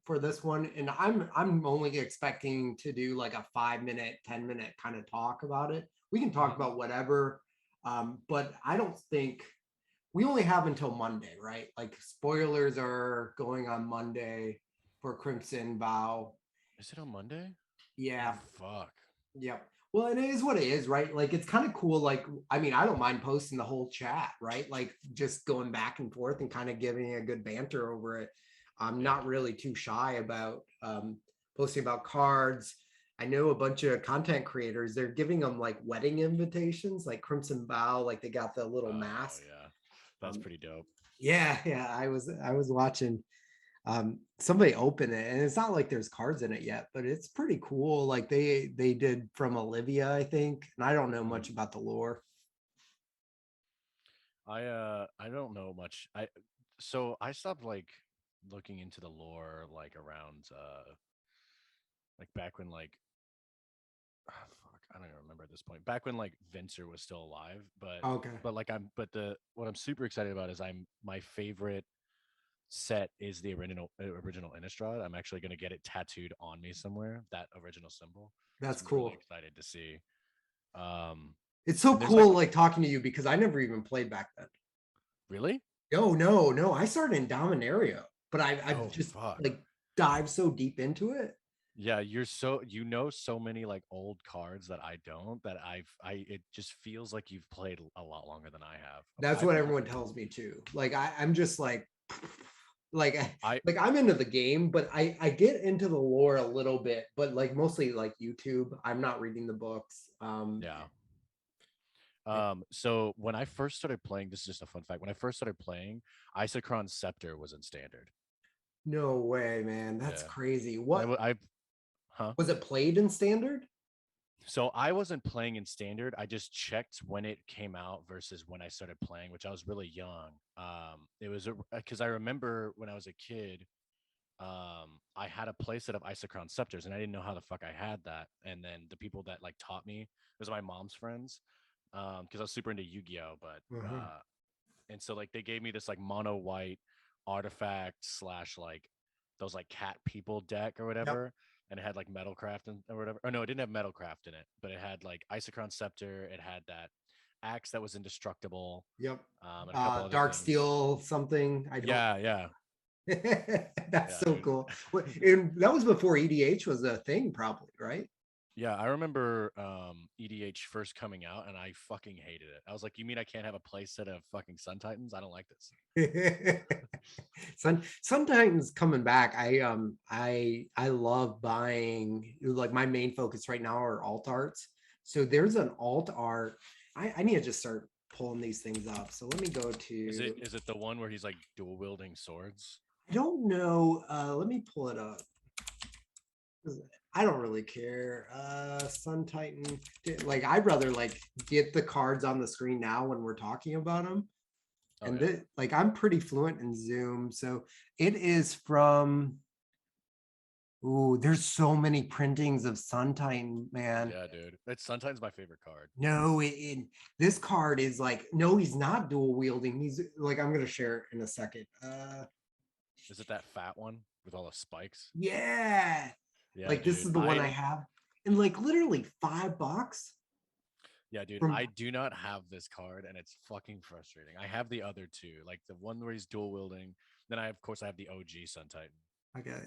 for this one, and I'm only expecting to do like a 5 minute, 10 minute kind of talk about it. We can talk Mhm. about whatever, but I don't think we only have until Monday, right? Like spoilers are going on Monday for Crimson Vow. Is it on Monday? Oh Yeah, fuck. yep. Well, it is what it is, right? Like it's kind of cool. Like, I mean, I don't mind posting the whole chat, right? Like just going back and forth and kind of giving a good banter over it. I'm Yeah. not really too shy about posting about cards. I know a bunch of content creators, they're giving them like wedding invitations, like Crimson Bow, like they got the little Oh mask. yeah. That's Um, pretty dope. yeah, I was watching somebody open it, and it's not like there's cards in it yet, but it's pretty cool. Like they did from Olivia, I think, and I don't know Mhm. much about the lore. I don't know much. I stopped like looking into the lore like around like back when like fuck, I don't even remember at this point. Back when like Vincer was still alive, Okay, but the what I'm super excited about is I'm my favorite set is the original Innistrad. I'm actually going to get it tattooed on me somewhere, that original symbol. So that's I'm really cool. excited to see. Um It's so and there's like cool like talking to you because I never even played back then. really? No, I started in Dominaria, but I've Oh just fuck. like dived so deep into it. Yeah, you know so many like old cards that I don't that I it just feels like you've played a lot longer than I have. That's I've what everyone tells me too. Like I'm just like I like I'm into the game, but I get into the lore a little bit, but like mostly like YouTube. I'm not reading the books. yeah. So when I first started playing, this is just a fun fact. When I first started playing, Isochron Scepter was in standard. No way, man. That's Yeah. crazy. I, What w- I huh? was it played in standard? So I wasn't playing in standard. I just checked when it came out versus when I started playing, which I was really young. It was because I remember when I was a kid, I had a playset of Isochron scepters, and I didn't know how the fuck I had that. And then the people that like taught me, it was my mom's friends, because I was super into Yu-Gi-Oh. But Mhm. and so like they gave me this like mono white artifact slash like those like cat people deck or Yep. whatever, and it had like metalcraft and or whatever. Or no, it didn't have metalcraft in it, but it had like Isochron scepter. It had that axe that was indestructible, Yep. and a couple other Dark things. Steel something. I don't. Yeah, yeah, That's yeah, so dude. cool. And that was before EDH was a thing, probably, right? Yeah, I remember EDH first coming out, and I fucking hated it. I was like, "You mean I can't have a playset of fucking Sun Titans? I don't like this." Sometimes coming back, I love buying, like my main focus right now are alt arts. So there's an alt art. I need to just start pulling these things up. So let me go to, Is it the one where he's like dual wielding swords? I don't know. Let me pull it up. I don't really care. Sun Titan. Like I'd rather like get the cards on the screen now when we're talking about them. Oh And yeah, like I'm pretty fluent in Zoom. So it is from, ooh, there's so many printings of Sun Titan, man. yeah, dude. It's sometimes my favorite card. No, this card is like, no, he's not dual wielding. He's like, I'm gonna share it in a second. Is it that fat one with all the spikes? Yeah, Yeah, like this dude. is the one I have, and like literally $5 Yeah, dude. from. I do not have this card, and it's fucking frustrating. I have the other two, like the one where he's dual wielding. Then of course, I have the OG Sun Titan. Okay.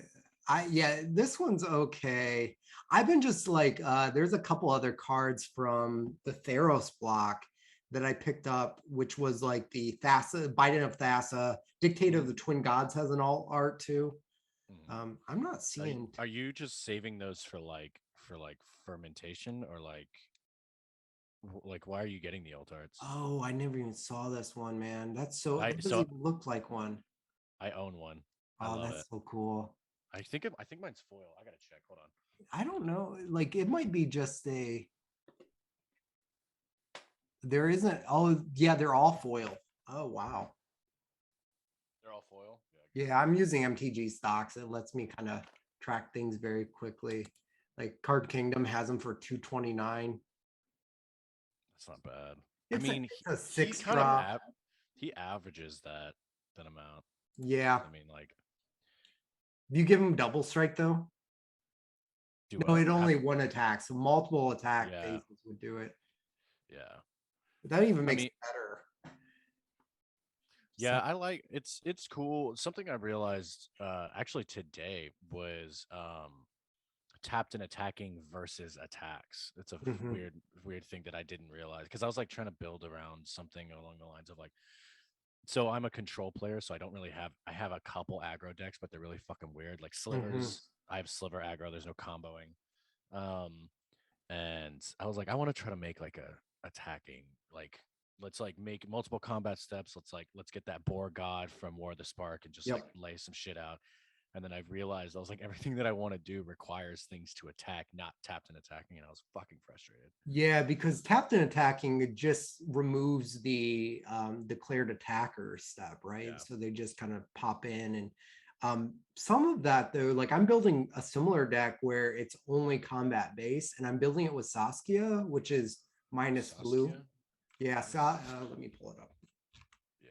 Yeah, this one's okay. I've been just like there's a couple other cards from the Theros block that I picked up, which was like the Thassa, Biden of Thassa, Dictator of Mhm, the Twin Gods has an alt art too. mhm. I'm not seeing. Are you just saving those for like fermentation or like why are you getting the old arts? Oh, I never even saw this one, man. I That doesn't so even look like one. I own one. I Oh, love it. that's so cool. I think mine's foil. I gotta check. Hold on. I don't know. Like it might be just a, there isn't, oh yeah, they're all foil. Oh wow. They're all foil. Yeah, give me Yeah, one I'm second. using MTG stocks. It lets me kind of track things very quickly. Like Card Kingdom has them for 229. That's not bad. I It's mean, a he six kind of drop. he averages that amount. Yeah. I mean, like If you give him double strike though, Do no, what? it only one attack. So multiple attack Yeah, phases would do it. yeah. But that even I makes mean, it better. yeah, So, I like it's cool. Something I realized actually today was tapped and attacking versus attacks. It's a mhm, weird thing that I didn't realize because I was like trying to build around something along the lines of like, so I'm a control player, so I don't really have I have a couple aggro decks, but they're really fucking weird. Like mhm. slivers, I have sliver aggro, there's no comboing. Um and I was like, I want to try to make like a attacking, like let's like make multiple combat steps. Let's get that boar god from War of the Spark and just like Yep. lay some shit out. And then I realized I was like, everything that I want to do requires things to attack, not tapped and attacking, and I was fucking frustrated. Yeah, because tapped and attacking it just removes the declared attacker step, right? Yeah. So they just kind of pop in and some of that though, like I'm building a similar deck where it's only combat base, and I'm building it with Saskia, which is minus blue. Saskia. Yeah, Let me so see. let me pull it up. Yeah.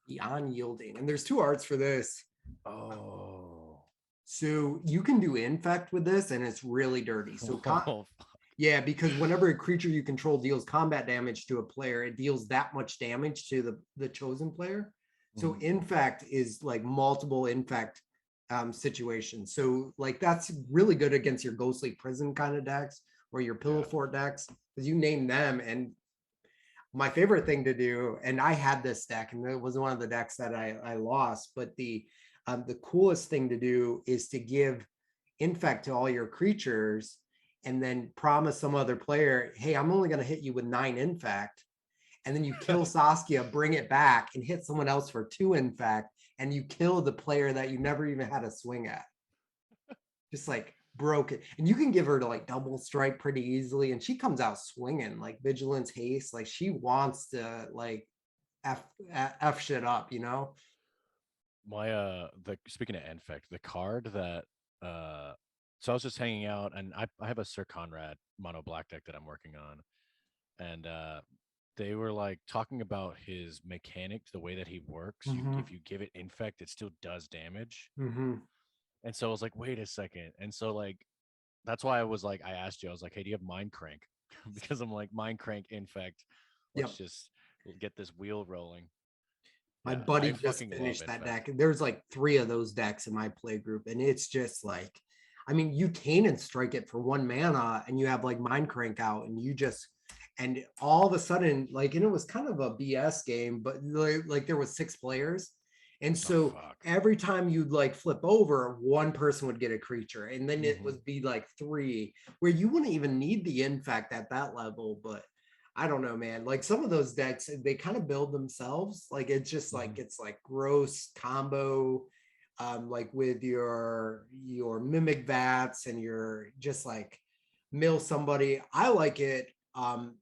Beyond yielding, and there's two arts for this. Oh. So you can do infect with this, and it's really dirty. So Oh, fuck. yeah, because whenever a creature you control deals combat damage to a player, it deals that much damage to the chosen player. So Mhm. infect is like multiple infect situations. So like that's really good against your ghostly prison kind of decks or your pillow Yeah. fort decks because you name them. And my favorite thing to do, and I had this deck, and it was one of the decks that I lost, but the coolest thing to do is to give infect to all your creatures and then promise some other player, hey, I'm only going to hit you with 9 infect. And then you kill Saskia, bring it back, and hit someone else for 2 infect, and you kill the player that you never even had a swing at. Just like broke it. And you can give her to like double strike pretty easily. And she comes out swinging like vigilance haste. Like she wants to like F, F shit up, you know? My the speaking of infect, the card that uh so I was just hanging out and I have a Sir Conrad mono black deck that I'm working on. And they were like talking about his mechanic, the way that he works. You Mm-hmm. if you give it infect, it still does damage. Mm-hmm. And so I was like, wait a second. And so like that's why I was like, I asked you, I was like, hey, do you have mind crank? Because I'm like, mind crank infect. Let's Yep. just get this wheel rolling. My Yeah, buddy I just fucking love finished that infect. deck. There's like 3 of those decks in my play group, and it's just like, I mean, you can and strike it for 1 mana, and you have like Mind Crank out, and you just, and all of a sudden, like, and it was kind of a BS game, but like there was 6 players, and Oh so fuck. every time you'd like flip over, one person would get a creature, and then it Hmm. would be like 3, where you wouldn't even need the infect at that level, but I don't know, man. Like some of those decks, they kind of build themselves. Like it's just like Hmm. it's like gross combo, like with your mimic vats and your just like mill somebody. I like it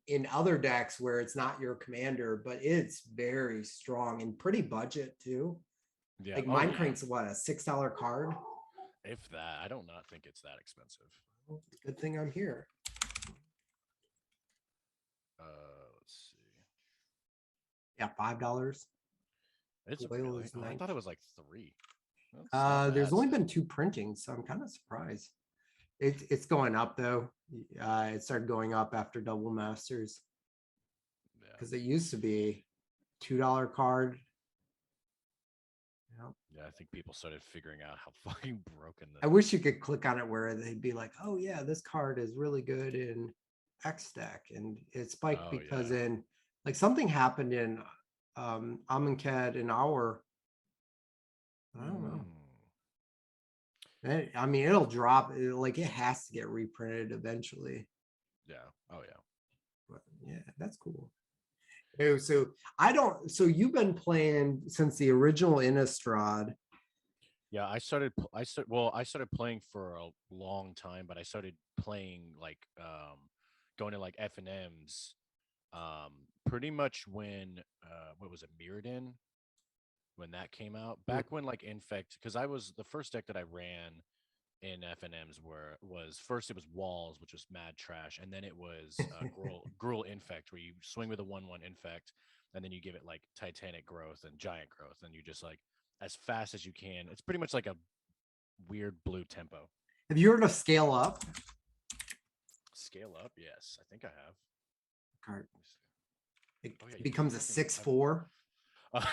in other decks where it's not your commander, but it's very strong and pretty budget too. Yeah. Like Oh Mind yeah. Crank's what, a $6 card? If that, I don't not think it's that expensive. Well, good thing I'm here. Let's see. Yeah, $5. It's Whale really. is Oh, I thought it 19. was like three. That's not There's bad only been still. 2 printings, so I'm kind of surprised. It's going up though. It started going up after Double Masters Yeah. because it used to be $2 card. Yeah. Yeah. I think people started figuring out how fucking broken I wish you could click on it where they'd be like, "Oh yeah, this card is really good in X deck," and it spiked Oh because yeah. in like something happened in Amonkhet in our, I don't know. Mm. I mean, it'll drop. Like it has to get reprinted eventually. Yeah. Oh yeah. But yeah, that's cool. Oh, so I don't. So you've been playing since the original Innistrad. Yeah. I started playing for a long time, but I started playing like going to like F and M's pretty much when what was it, Mirrodin, when that came out, back when like infect, because I was the first deck that I ran in FNMs was first it was walls, which was mad trash, and then it was Gruul Infect, where you swing with a 1/1 infect, and then you give it like Titanic growth and giant growth, and you just like as fast as you can. It's pretty much like a weird blue tempo. Have you heard of Scale Up? Scale up, yes, I think I have. Card. Let me see. It Oh yeah, you becomes a fucking 6/4. have.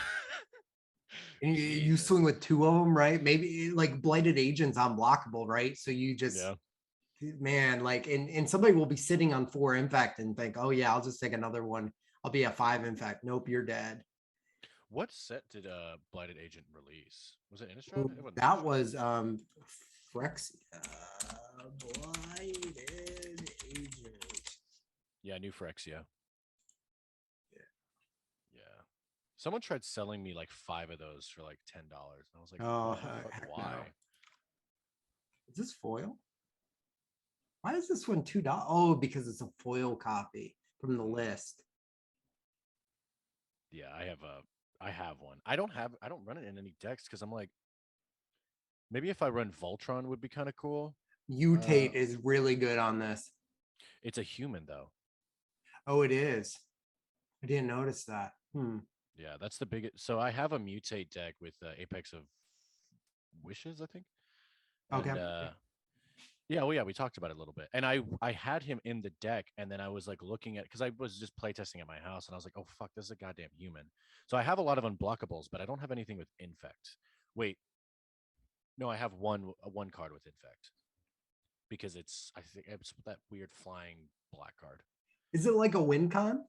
And you swing Jesus. with two of them, right? Maybe like Blighted Agent's unblockable, right? So you just, Yeah. man, like, and somebody will be sitting on 4 infect and think, oh yeah, I'll just take another one. I'll be at 5 infect. Nope, you're dead. What set did Blighted Agent release? Was it Innistrad? Ooh, It wasn't that Innistrad. was Phyrexia. Blighted Agent. Yeah, New Phyrexia. Yeah. Yeah. Someone tried selling me like 5 of those for like $10. And I was like, Oh, what the fuck? heck no. Why? Is this foil? Why is this one $2? Oh, because it's a foil copy from the list. Yeah, I have one. I don't run it in any decks because I'm like, maybe if I run Voltron would be kind of cool. Mutate is really good on this. It's a human though. Oh, it is. I didn't notice that. Yeah, that's the biggest. So I have a mutate deck with Apex of Wishes, I think. Okay. And yeah, well, yeah, we talked about it a little bit. And I had him in the deck, and then I was like looking at because I was just playtesting at my house, and I was like, oh fuck, this is a goddamn human. So I have a lot of unblockables, but I don't have anything with infect. Wait, no, I have one card with infect because I think it's that weird flying black card. Is it like a win con?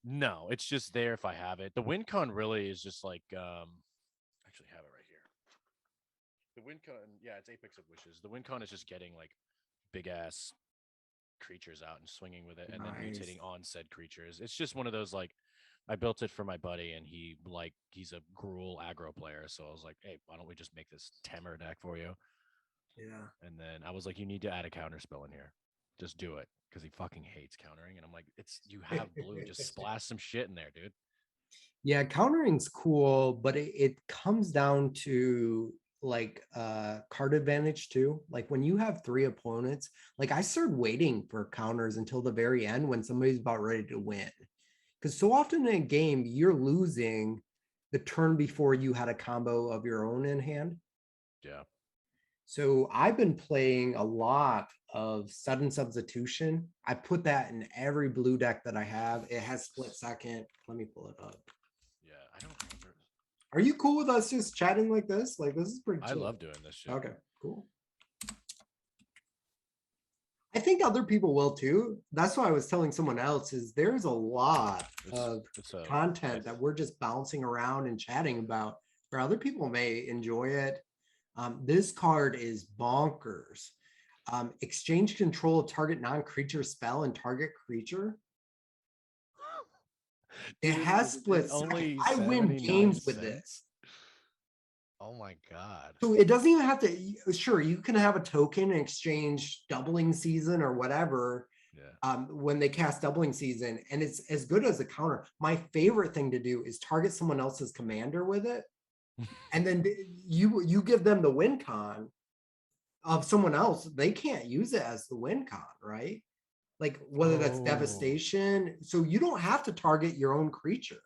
No, it's just there if I have it. The win con really is just like actually have it right here. The win con, yeah, it's Apex of Wishes. The win con is just getting like big ass creatures out and swinging with it and then Nice. mutating on said creatures. It's just one of those like I built it for my buddy and he's a Gruul aggro player. So I was like, hey, why don't we just make this Temur deck for you? Yeah. And then I was like, you need to add a counter spell in here. Just do it. Because he fucking hates countering. And I'm like, it's you have blue. Just splash some shit in there, dude. Yeah, countering's cool, but it comes down to like card advantage too. Like when you have 3 opponents, like I started waiting for counters until the very end when somebody's about ready to win. Because so often in a game, you're losing the turn before you had a combo of your own in hand. Yeah. So I've been playing a lot of sudden substitution. I put that in every blue deck that I have. It has split second. Let me pull it up. Yeah. I don't remember. Are you cool with us just chatting like this? Like this is pretty I chill. love doing this shit. Okay, cool. I think other people will too. That's why I was telling someone else is there's a lot of It's a content that we're just bouncing around and chatting about where other people may enjoy it. This card is bonkers. Exchange control of target non-creature spell and target creature. It Dude, has it's split second. only I win 79 games with cents. this. Oh my god. So it doesn't even have to, sure, you can have a token and exchange doubling season or whatever. Yeah. When they cast doubling season, and it's as good as a counter. My favorite thing to do is target someone else's commander with it. And then you give them the win con of someone else. They can't use it as the win con, right? Like whether that's devastation. So you don't have to target your own creature.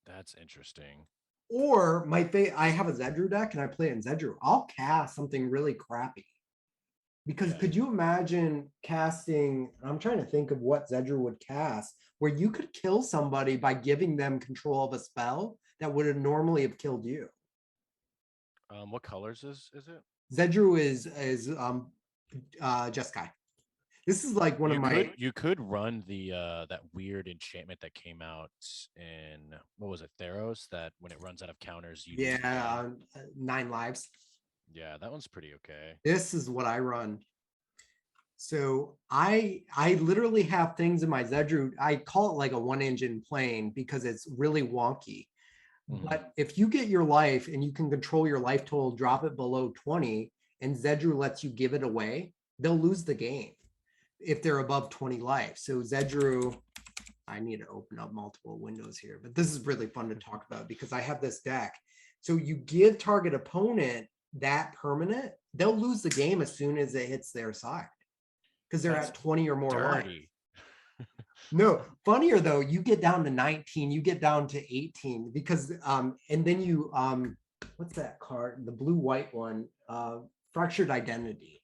That's interesting. Or I have a Zedru deck and I play it in Zedru. I'll cast something really crappy. Because could you imagine casting? I'm trying to think of what Zedru would cast, where you could kill somebody by giving them control of a spell that would have normally have killed you. What colors is it? Zedru is Jeskai. This is like one of my. You could run the that weird enchantment that came out in what was it, Theros? That when it runs out of counters, you lose the game. 9 lives. Yeah, that one's pretty okay. This is what I run. So I literally have things in my Zedru. I call it like a 1-engine plane because it's really wonky. But if you get your life and you can control your life total, drop it below 20, and Zedru lets you give it away, they'll lose the game if they're above 20 life. So Zedru, I need to open up multiple windows here, but this is really fun to talk about because I have this deck. So you give target opponent that permanent, they'll lose the game as soon as it hits their side because they're at 20 or more life. No, funnier though, you get down to 19, you get down to 18 because and then you what's that card? The blue white one, fractured identity.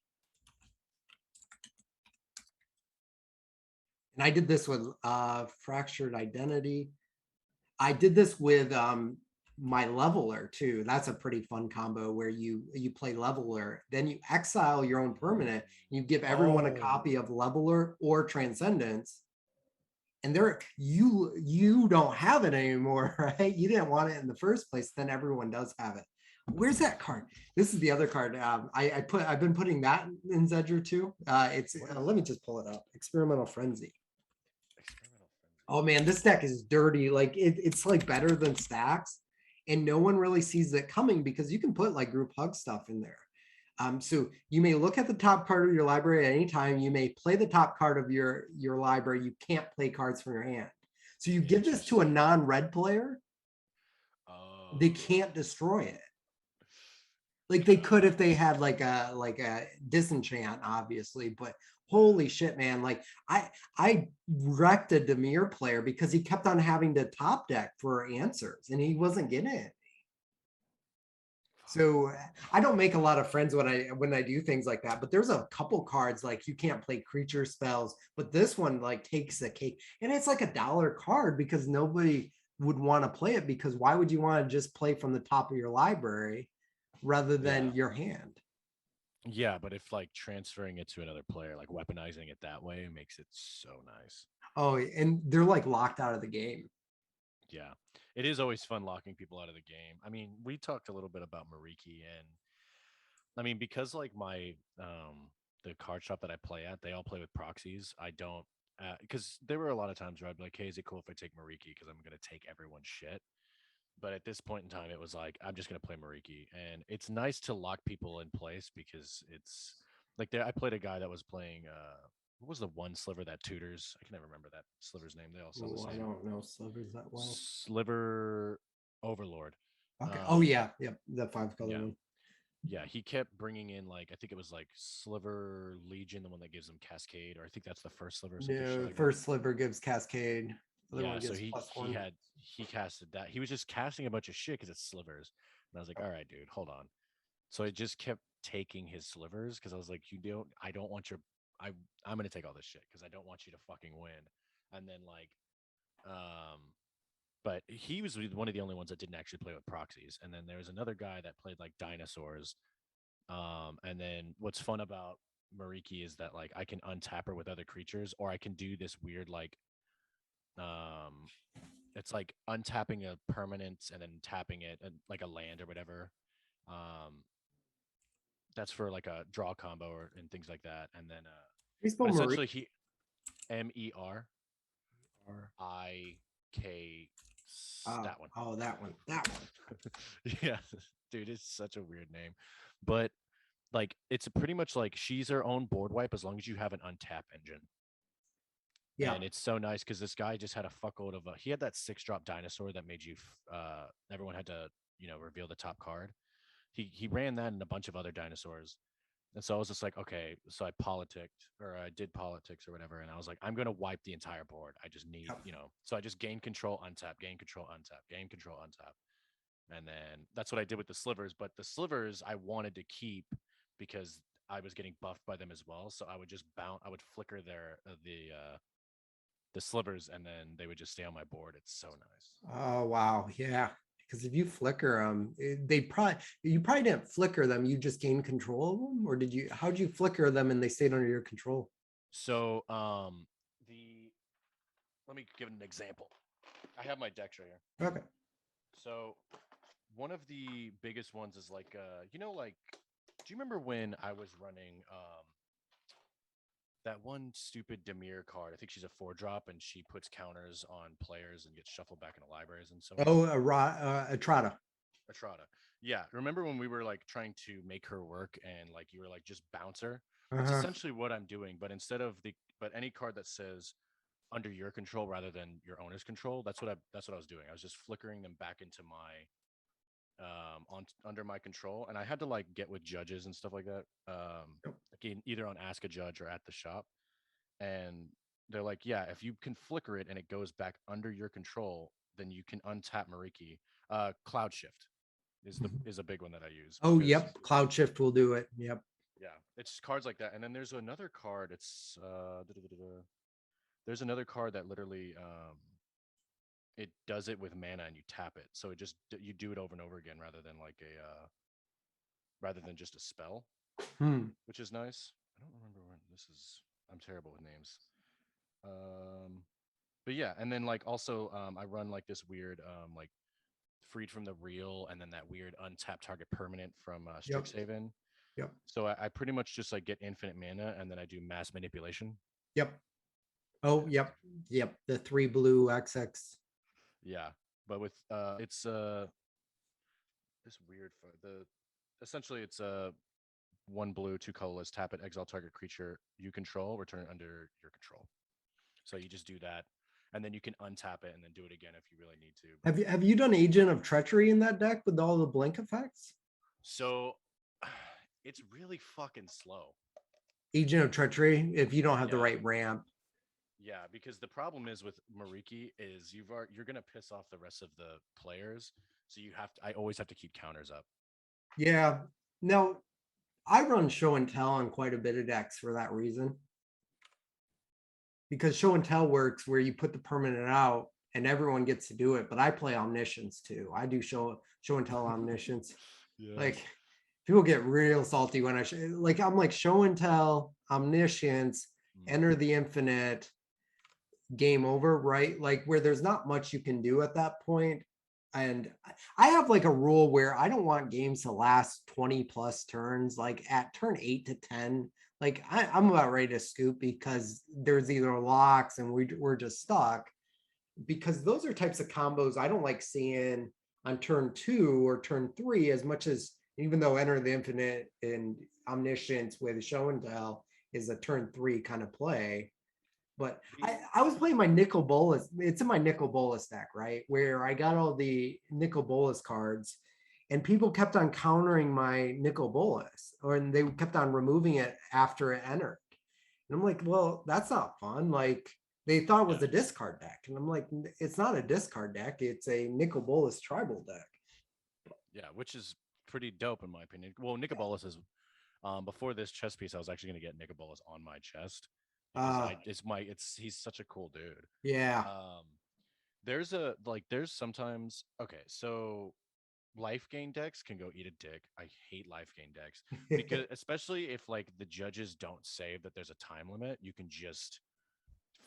And I did this with fractured identity. I did this with my leveler too. That's a pretty fun combo where you play leveler, then you exile your own permanent, you give everyone a Oh, copy of leveler or transcendence, and there you don't have it anymore, right? You didn't want it in the first place, then everyone does have it. Where's that card? This is the other card. I've been putting that in Zedger too. It's let me just pull it up. Experimental Frenzy. experimental frenzy. Oh man, this deck is dirty. Like it's like better than stacks, and no one really sees it coming because you can put like group hug stuff in there. So you may look at the top card of your library at any time. You may play the top card of your library. You can't play cards from your hand. So you give this to a Interesting. non-red player, they Oh, can't destroy it. Like they could if they gotcha. had like a disenchant, obviously, but holy shit, man. Like I wrecked a Demir player because he kept on having to top deck for answers and he wasn't getting it. Fuck. So I don't make a lot of friends when I do things like that, but there's a couple cards like you can't play creature spells, but this one like takes the cake. And it's like $1 card because nobody would want to play it, because why would you want to just play from the top of your library rather Yeah. than your hand? Yeah, but if like transferring it to another player, like weaponizing it that way makes it so nice. Oh, and they're like locked out of the game. Yeah. It is always fun locking people out of the game. I mean, we talked a little bit about Mariki, and I mean, because like my the card shop that I play at, they all play with proxies. I don't, because there were a lot of times where I'd be like, "Hey, is it cool if I take Mariki? Because I'm gonna take everyone's shit." But at this point in time, it was like I'm just gonna play Mariki, and it's nice to lock people in place because it's like there. I played a guy that was playing. What was the one sliver that tutors? I can never remember that sliver's name. They all sound the Oh, I same. don't know slivers that well. Sliver Overlord. Okay. Oh Um, yeah, yep, the five color yeah, one. yeah. He kept bringing in like I think it was like Sliver Legion, the one that gives him Cascade, or I think that's the first sliver or some shit No, like that. first sliver gives Cascade. Other Yeah, one so gives he plus he one. had he casted that. He was just casting a bunch of shit because it's slivers, and I was like, all right, dude, hold on. So I just kept taking his slivers because I was like, I don't want your, I, I'm gonna take all this shit because I don't want you to fucking win. And then like, um, but he was one of the only ones that didn't actually play with proxies. And then there was another guy that played like dinosaurs. And then what's fun about Mariki is that like I can untap her with other creatures, or I can do this weird like, um, it's like untapping a permanent and then tapping it and like a land or whatever. Um, that's for like a draw combo or and things like that. And then We but spell Marie. essentially he MERIK Oh, that one. oh, that one. That one. Yeah, dude, it's such a weird name. But like it's pretty much like she's her own board wipe as long as you have an untap engine. Yeah. And it's so nice because this guy just had a fuckload of he had that 6-drop dinosaur that made you everyone had to, reveal the top card. He ran that and a bunch of other dinosaurs. And so I was just like, okay, so I did politics or whatever. And I was like, I'm going to wipe the entire board. I just need, Yep. so I just gain control, untap, gain control, untap, gain control, untap. And then that's what I did with the slivers. But the slivers I wanted to keep because I was getting buffed by them as well. So I would just bounce, I would flicker the slivers and then they would just stay on my board. It's so nice. Oh wow. Yeah. Because if you flicker them, they probably you probably didn't flicker them. You just gained control of them, or did you? How did you flicker them and they stayed under your control? So the let me give an example. I have my decks right here. Okay. So one of the biggest ones is like like do you remember when I was running that one stupid Demir card? I think she's a 4-drop and she puts counters on players and gets shuffled back into libraries and so on. Oh, a Trata. Atrada. Yeah, remember when we were like trying to make her work and like you were like just bounce her? That's Uh-huh. essentially what I'm doing, but but any card that says under your control rather than your owner's control, that's what I was doing. I was just flickering them back into my on under my control, and I had to like get with judges and stuff like that, like either on Ask a Judge or at the shop. And they're like, yeah, if you can flicker it and it goes back under your control, then you can untap Mariki. Cloud Shift is a big one that I use Oh, because yep. Cloud Shift will do it. Yep. yeah, it's cards like that. And then there's another card. There's another card that literally it does it with mana and you tap it. So it just you do it over and over again rather than like a rather than just a spell, Hmm. which is nice. I don't remember when this is. I'm terrible with names. Um, but yeah, and then like also I run like this weird like freed from the real, and then that weird untapped target permanent from Yep. Strixhaven. Yep. So I pretty much just like get infinite mana, and then I do mass manipulation. Yep. Oh, Yeah, yep. Yep. The 3 blue XX. yeah. But with it's this weird the essentially it's one blue, two colorless, tap it, exile target creature you control, return it under your control. So you just do that, and then you can untap it and then do it again if you really need to. But Have you done Agent of Treachery in that deck with all the blink effects? so it's really fucking slow. Agent of Treachery, if you don't have the Yeah, right ramp. yeah. Because the problem is with Mariki is you're gonna piss off the rest of the players, so you have to. I always have to keep counters up. Yeah. Now, I run show and tell on quite a bit of decks for that reason. Because show and tell works where you put the permanent out and everyone gets to do it. But I play omniscience too. I do show and tell omniscience. Yeah. Like people get real salty when like I'm like show and tell omniscience, Mm. enter the infinite, game over, right? Like where there's not much you can do at that point. And I have like a rule where I don't want games to last 20 plus turns. Like at turn 8 to 10, like I'm about ready to scoop because there's either locks and we're just stuck. Because those are types of combos I don't like seeing on turn 2 or turn 3 as much as, even though Enter the Infinite and Omniscience with Show and Tell is a turn 3 kind of play. But I was playing my Nicol Bolas. It's in my Nicol Bolas deck, right? Where I got all the Nicol Bolas cards, and people kept on countering my Nicol Bolas, or they kept on removing it after it entered. And I'm like, well, that's not fun. Like they thought it was Yeah. a discard deck, and I'm like, it's not a discard deck. It's a Nicol Bolas tribal deck. Yeah, which is pretty dope in my opinion. Well, Nicobolas is before this chess piece, I was actually gonna get Nicobolas on my chest because Uh, I it's my it's he's such a cool dude. yeah. Um, there's a like there's sometimes okay, so life gain decks can go eat a dick. I hate life gain decks because especially if like the judges don't save that there's a time limit, you can just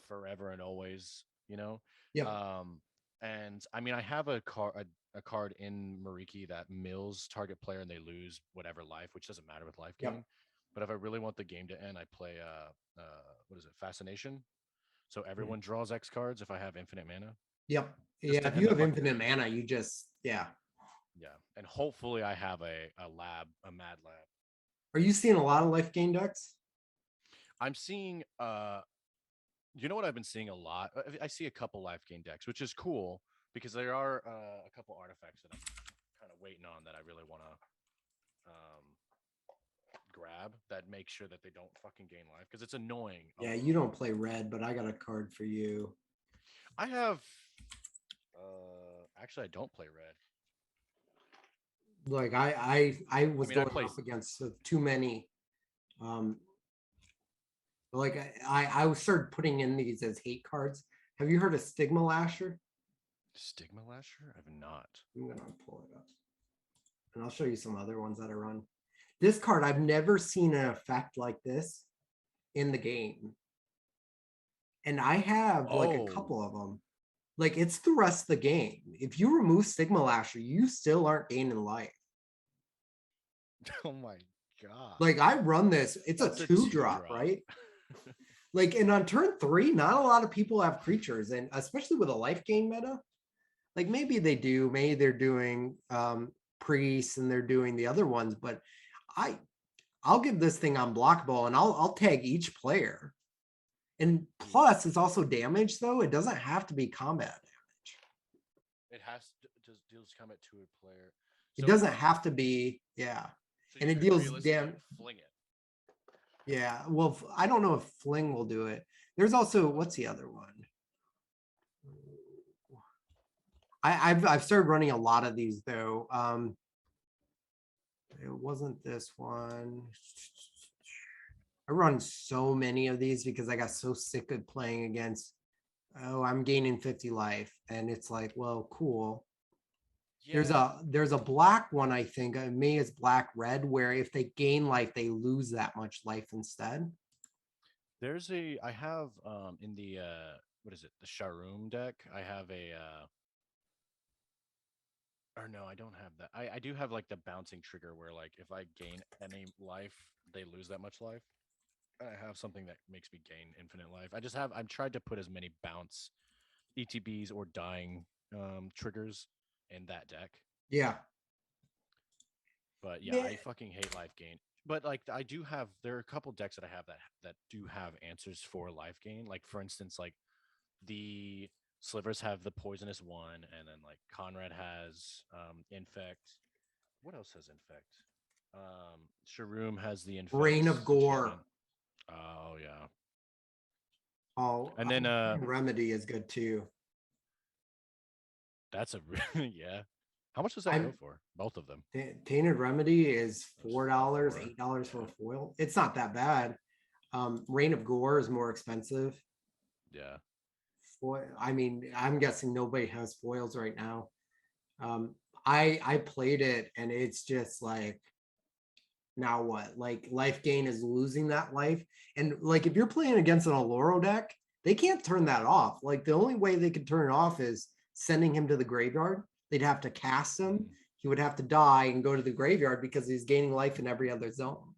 forever and always, you know. Yep. Um, and I mean, I have a card in Mariki that mills target player and they lose whatever life, which doesn't matter with life Yep. gain. But if I really want the game to end, I play what is it, Fascination. So everyone draws X cards if I have infinite mana, Yep. just Yeah. to If end you the have fucking infinite game. mana, you just, yeah. Yeah, and hopefully I have a mad lab. Are you seeing a lot of life gain decks? I'm seeing you know what I've been seeing a lot? I see a couple life gain decks, which is cool because there are a couple artifacts that I'm kind of waiting on that I really want to grab that make sure that they don't fucking gain life because it's annoying. Yeah, you don't play red, but I got a card for you. I have actually I don't play red. Like I I was mean I going play up against too many. Um, like I started putting in these as hate cards. Have you heard of Stigma Lasher? Stigma Lasher. I've not. I'm gonna pull it up, and I'll show you some other ones that I run. This card, I've never seen an effect like this in the game, and I have like a Oh, couple of them. Like it's the rest of the game. If you remove Stigma Lasher, you still aren't gaining life. oh my god. Like I run this, it's a That's a 2 drop, 2 drop. right? Like, and on turn 3, not a lot of people have creatures, and especially with a life gain meta, like maybe they do, maybe they're doing priests and they're doing the other ones, but I I'll give this thing unblockable and I'll tag each player. And plus it's also damage though. It doesn't have to be combat damage. It has to just deals combat to a player. It So doesn't have to be, yeah. so And you it could deals realistically damn, fling it. Yeah. Well, I don't know if Fling will do it. There's also, what's the other one? I've started running a lot of these though. It wasn't this one. I run so many of these because I got so sick of playing against, oh, I'm gaining 50 life. And it's like, well, cool. Yeah, There's a black one, I think. Me is black red, where if they gain life, they lose that much life instead. there's a I have in the what is it, the Sharoom deck, I have a or no, I don't have that. I do have like the bouncing trigger where like if I gain any life, they lose that much life. I have something that makes me gain infinite life. I've tried to put as many bounce ETBs or dying triggers in that deck. Yeah. But yeah, Yeah. I fucking hate life gain. But like I do have there are a couple decks that I have that do have answers for life gain. Like for instance, like the slivers have the poisonous one, and then like Conrad has infect. What else has infect? Sharoom has the Reign infect of Gore. enchantment. Oh yeah. Oh, And then Remedy is good too. that's a yeah. How much does that go I'm for? Both of them. Tainted Remedy is Those $4, four. $8 for a Yeah. foil. It's not that bad. Reign of Gore is more expensive. Yeah. Foil, I mean, I'm guessing nobody has foils right now. I played it and it's just like, now what? Like life gain is losing that life. And like if you're playing against an Aloro deck, they can't turn that off. Like the only way they could turn it off is sending him to the graveyard. They'd have to cast him. Mhm. He would have to die and go to the graveyard because he's gaining life in every other zone.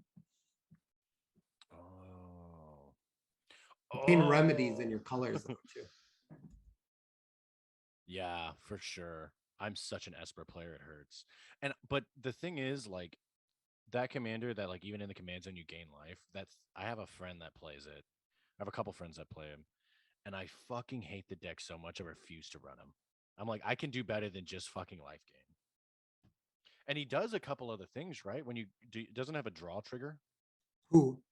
Oh. Gain remedies in Oh. your colors though too. Yeah, for sure. I'm such an Esper player, it hurts. And but the thing is, like that commander that like even in the command zone you gain life. That's I have a friend that plays it. I have a couple friends that play him, and I fucking hate the deck so much I refuse to run him. I'm like, I can do better than just fucking life gain. And he does a couple other things, right? When you do, doesn't have a draw trigger. Who?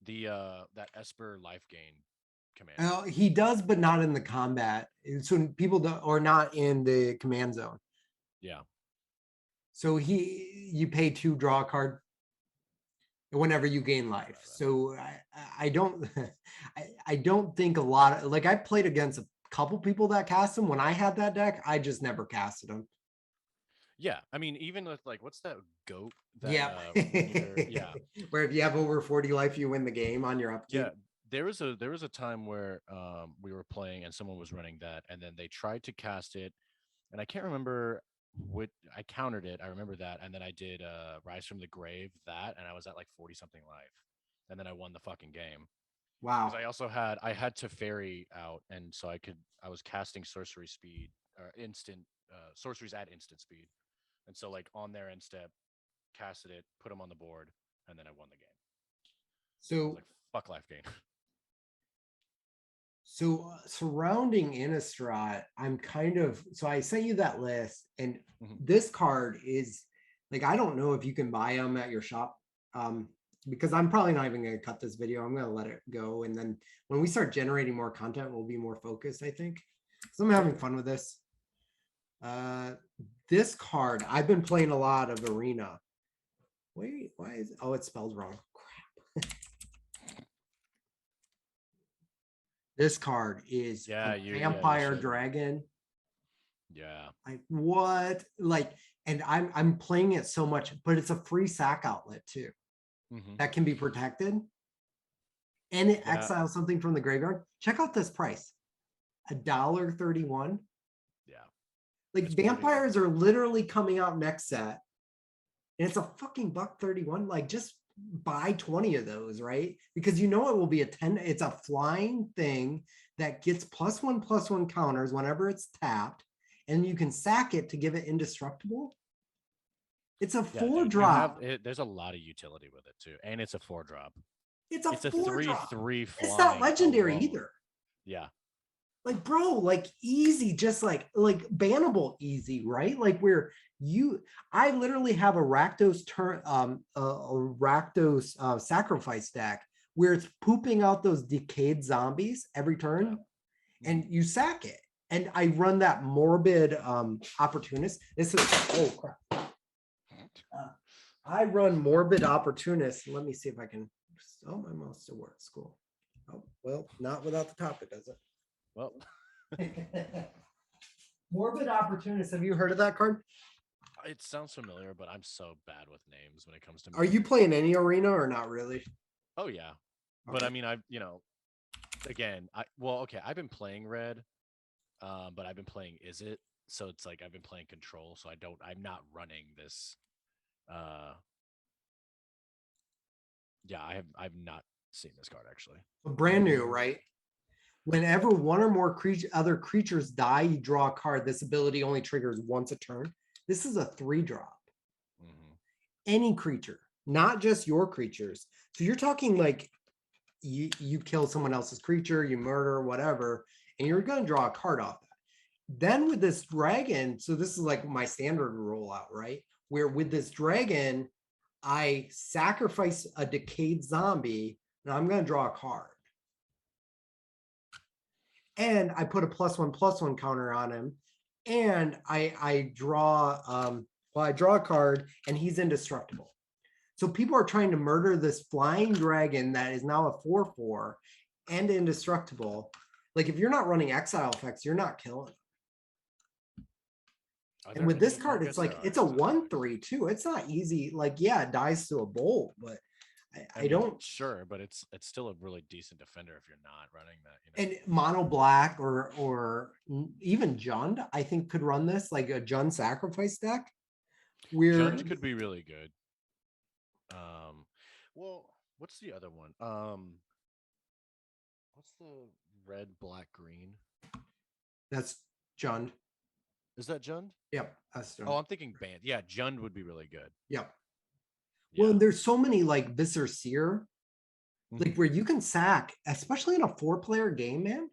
The that Esper life gain commander. He does, but not in the combat. So people don't, or not in the command zone. Yeah. So you pay 2 draw a card whenever you gain Right, life. right, right. So I don't I don't think a lot of like I played against a couple people that cast them. When I had that deck, I just never casted them. Yeah, I mean, even with like, what's that goat that Yeah. when you're yeah Where if you have over 40 life, you win the game on your yeah upkeep. there was a time where we were playing and someone was running that, and then they tried to cast it, and I can't remember what I countered it. I remember that, and then I did Rise from the Grave that, and I was at like 40 something life, and then I won the fucking game because Wow. I had to ferry out, and so I was casting sorcery speed or instant sorceries at instant speed, and so like on their end step, casted it, put them on the board, and then I won the game. I was So like, fuck life gain. surrounding Innistrad, I'm kind of so I sent you that list, and Mhm. this card is like I don't know if you can buy them at your shop. Because I'm probably not even going to cut this video. I'm going to let it go, and then when we start generating more content, we'll be more focused, I think. So I'm Sure. having fun with this. Uh, this card, I've been playing a lot of Arena. Wait, why is oh, it's spelled wrong. This card is a You Vampire showed me. Dragon. Yeah. Like what? Like, and I'm playing it so much, but it's a free sack outlet too Hmm. that can be protected, and it Yeah. exiles something from the graveyard. Check out this price, $1.31. Yeah. Like It's pretty good. vampires are literally coming out next set, and it's a fucking $1.31. Like just buy 20 of those, right? Because you know it will be a 10. It's a flying thing that gets +1/+1 counters whenever it's tapped, and you can sack it to give it indestructible. It's a Yeah, four dude. You have drop. it. There's a lot of utility with it too, and it's a 4 drop. It's a It's a four three drop. three It's not flying legendary alone. either. Yeah. like bro, like easy, just like bannable easy, right? Like where you I literally have a Rakdos turn a Rakdos sacrifice deck where it's pooping out those decayed zombies every Yeah. turn and Mhm. you sack it. And I run that morbid opportunist. This is oh crap. Uh, I run morbid opportunist. Let me see if I can. Oh, my mouse still works. Cool. Oh, well, not without the topic, does Well, it? Morbid opportunist. Have you heard of that card? it sounds familiar, but I'm so bad with names when it comes to Are you Magic. playing any arena or not really? Oh yeah, but I Okay. mean, again, okay, I've been playing Red, but I've been playing Is It, so it's like I've been playing Control, so I'm not running this. Uh, yeah, I've not seen this card actually. Brand new, right? Whenever one or more other creatures die, you draw a card. This ability only triggers once a turn. This is a 3-drop. Hmm. Any creature, not just your creatures. So you're talking like you kill someone else's creature, you murder, whatever, and you're going to draw a card off that. Then with this dragon, so this is like my standard rollout, right? Where with this dragon, I sacrifice a decayed zombie, and I'm going to draw a card. And I put a +1/+1 counter on him, and I draw I draw a card, and he's indestructible. So people are trying to murder this flying dragon that is now a 4/4 and indestructible. Like if you're not running exile effects, you're not killing. Are And there with this any? I card, it's guess there like are it's a exile one effects. three too. It's not easy. Like yeah, it dies to a bolt, but I I mean, don't. sure, but it's still a really decent defender if you're not running that. And mono black or even Jund, I think could run this like a Jund sacrifice deck. Where Jund could be really good. Um, well, what's the other one? What's the red, black, green? that's Jund. Is that Jund? Yep, that's Oh, Jund. I'm thinking band. Yeah, Jund would be really good. Yep. Well, Yeah. and there's so many like Viscer Seer, like Hmm. where you can sack, especially in a 4-player game, man.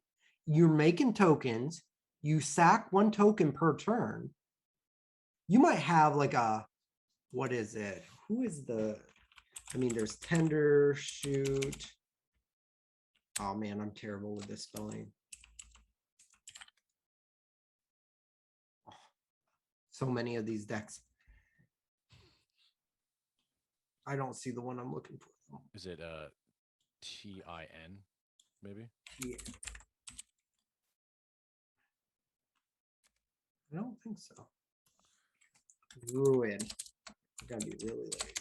You're making tokens, you sack one token per turn. You might have like a what is it? Who is the I mean, there's tender, shoot. Oh man, I'm terrible with this spelling. Oh, so many of these decks. I don't see the one I'm looking for. Is it TIN? Maybe. Yeah, I don't think so. Ruin. I'm gonna be really lazy.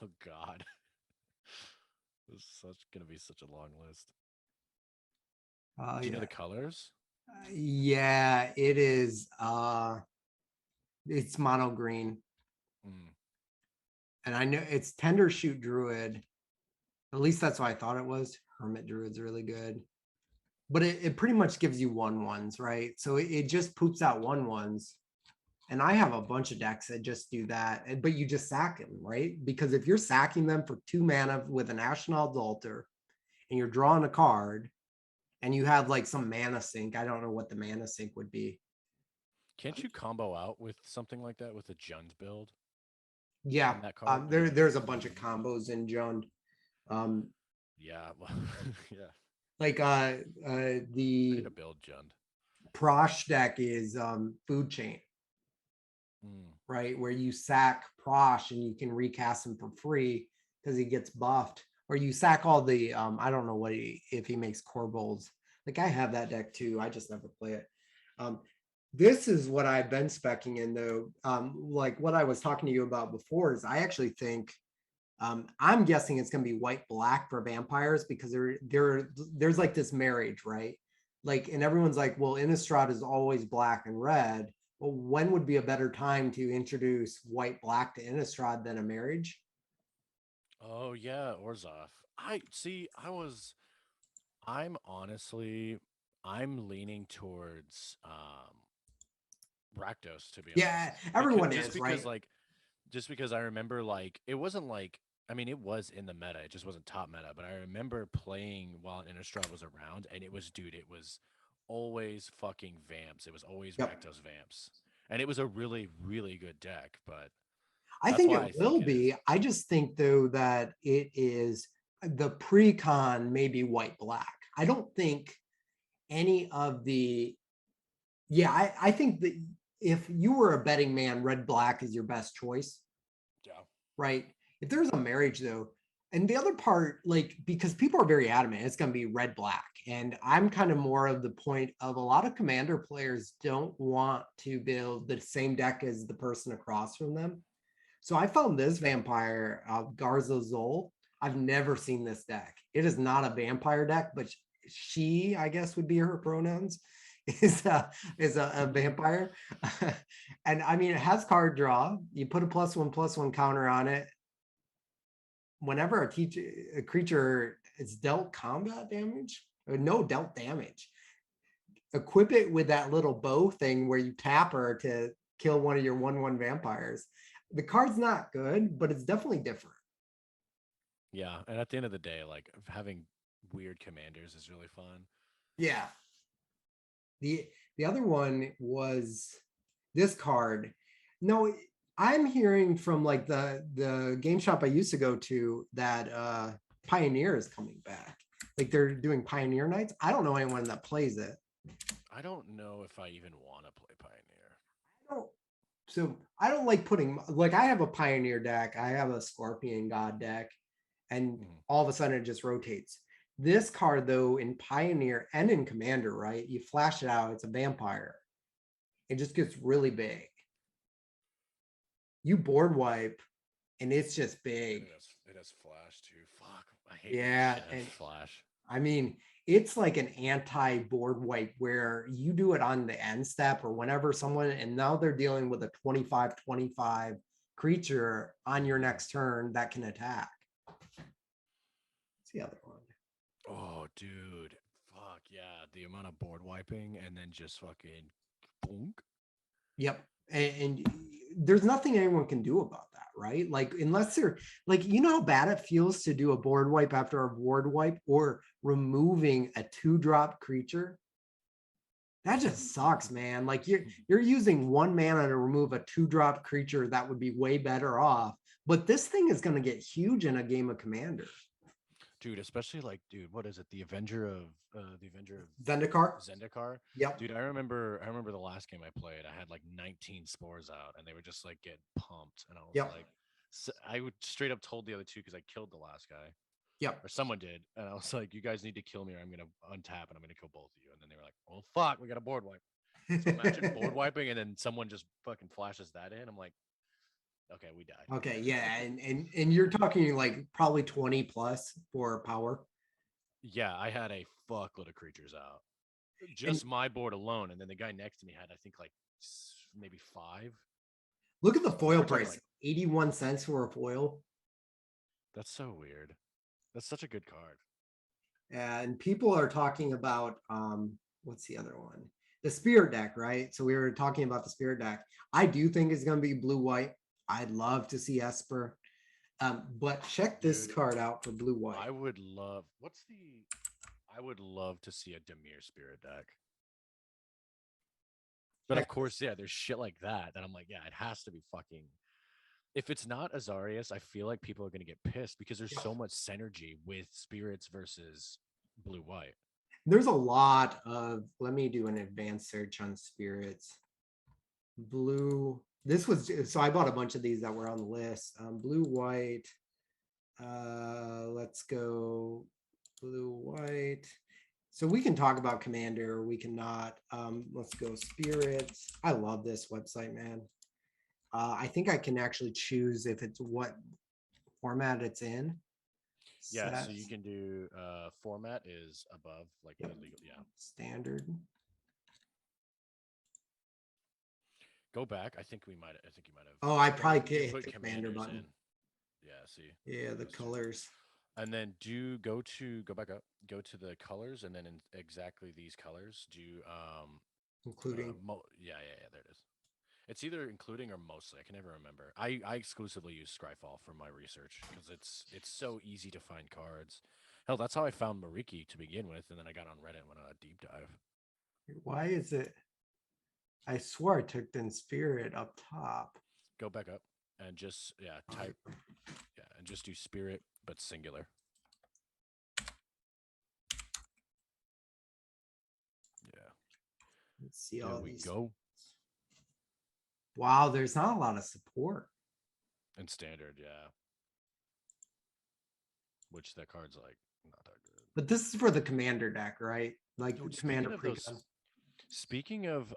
Oh God, this is gonna be such a long list. Do you know Yeah. the colors? Yeah, it is. It's mono green, Mm. and I know it's tender shoot druid. At least that's what I thought it was. Hermit druid's really good, but it pretty much gives you 1/1s, right? So it just poops out 1/1s. And I have a bunch of decks that just do that, but you just sack them, right? Because if you're sacking them for 2 mana with an Ashnod's Altar, and you're drawing a card, and you have like some mana sink, I don't know what the mana sink would be. Can't you combo out with something like that with a Jund build Yeah, in that card? there's a bunch of combos in Jund. Um, Yeah, well, yeah. like I need the to build Jund. Prosh deck is Food Chain, Mm. right? Where you sack Prosh and you can recast him for free because he gets buffed. Or you sack all the I don't know if he makes Corbolds. Like I have that deck too. I just never play it. Um, this is what I've been specking in though. Like what I was talking to you about before is I actually think I'm guessing it's going to be white black for vampires because there's like this marriage, right? Like, and everyone's like, well, Innistrad is always black and red. Well, when would be a better time to introduce white black to Innistrad than a marriage? Oh yeah, Orzov. I see. I'm honestly. I'm leaning towards Rakdos, to be honest. Yeah, everyone Just is, because right? like just because I remember like it wasn't like I mean, it was in the meta. It just wasn't top meta. But I remember playing while Innistrad was around, and it was, dude, it was always fucking Vamps. It was always Yep. Rakdos Vamps, and it was a really, really good deck. But I that's think why it I think will it is. be. I just think though that it is the pre-con maybe white black. I don't think any of the yeah, I think that if you were a betting man, red black is your best choice, Yeah. right? If there's a marriage though, and the other part, like because people are very adamant, it's gonna be red black. And I'm kind of more of the point of a lot of commander players don't want to build the same deck as the person across from them. So I found this vampire, Garza Zol. I've never seen this deck. It is not a vampire deck, but she, I guess, would be her pronouns. Is a vampire, and I mean it has card draw. You put a +1/+1 counter on it. Whenever a creature is dealt combat damage, or no dealt damage, equip it with that little bow thing where you tap her to kill one of your 1/1 vampires. The card's not good, but it's definitely different. Yeah, and at the end of the day, like having weird commanders is really fun. Yeah. The other one was this card. No, I'm hearing from like the game shop I used to go to that Pioneer is coming back. Like they're doing Pioneer nights. I don't know anyone that plays it. I don't know if I even want to play Pioneer. I don't, so I don't like putting like I have a Pioneer deck. I have a Scorpion God deck, and Mhm. all of a sudden it just rotates. This card though in Pioneer and in Commander, right? You flash it out, it's a vampire. It just gets really big. You board wipe and it's just And big. it has flash too. Fuck, I hate when this Yeah. shit has And flash. I mean, it's like an anti board wipe where you do it on the end step or whenever someone, and now they're dealing with a 25/25 creature on your next turn that can attack. What's the other one? Oh, dude. Fuck yeah. The amount of board wiping and then just fucking boonk. Yep. And there's nothing anyone can do about that, right? Like, unless they're like, you know how bad it feels to do a board wipe after a board wipe or removing a 2-drop creature. That just sucks, man. Like you're using 1 mana to remove a 2-drop creature that would be way better off. But this thing is going to get huge in a game of Commander. Dude, especially like, dude, what is it? The Avenger of Zendikar. Zendikar. Yep. Dude, I remember the last game I played, I had like 19 spores out and they were just like getting pumped. And I was Yep. like, I would straight up told the other two because I killed the last guy. Yep. Or someone did. And I was like, you guys need to kill me or I'm gonna untap and I'm gonna kill both of you. And then they were like, well fuck, we got a board wipe. So imagine board wiping and then someone just fucking flashes that in. I'm like, okay, we died. Okay, yeah, and you're talking like probably 20 plus for power. Yeah, I had a fuckload of creatures out. And Just my board alone. And then the guy next to me had, I think, like maybe five. look at the So I mean, foil we're talking price. like 81 cents for a foil. that's so weird. That's such a good card. And people are talking about what's the other one? The spirit deck, right? So we were talking about the spirit deck. I do think it's gonna be blue white. I'd love to see Esper. But check this Dude, card out for blue white. I would love what's the I would love to see a Demir spirit deck. But Check of course, yeah, there's shit like that that I'm like, yeah, it has to be fucking. If it's not Azarius, I feel like people are gonna get pissed because there's so much synergy with spirits versus blue white. there's a lot of let me do an advanced search on spirits. Blue. This was so I bought a bunch of these that were on the list. Blue white. Let's go blue white. So we can talk about Commander, we cannot. Let's go spirits. I love this website, man. I think I can actually choose if it's what format it's in. Yeah, Set so you can do format is above like yep. the legal. Yeah, Standard. go back. I think you might have. Oh, I Oh, probably you can hit put the Commander commanders in. button. Yeah, see, Yeah, the those two. colors, And then go back up, go to the colors, and then in exactly these colors, do including yeah, there it is. It's either including or mostly. I can never remember. I exclusively use Scryfall for my research because it's so easy to find cards. Hell, that's how I found Mariki to begin with, and then I got on Reddit and went on a deep dive. Why is it? I swore I took in spirit up top. Go back up and just type and just do spirit but singular. Yeah. Let's see There all we these. go. Wow, there's not a lot of support. And standard, yeah. Which that card's like not that good. But this is for the commander deck, right? Like Dude, commander speaking of those, precon. speaking of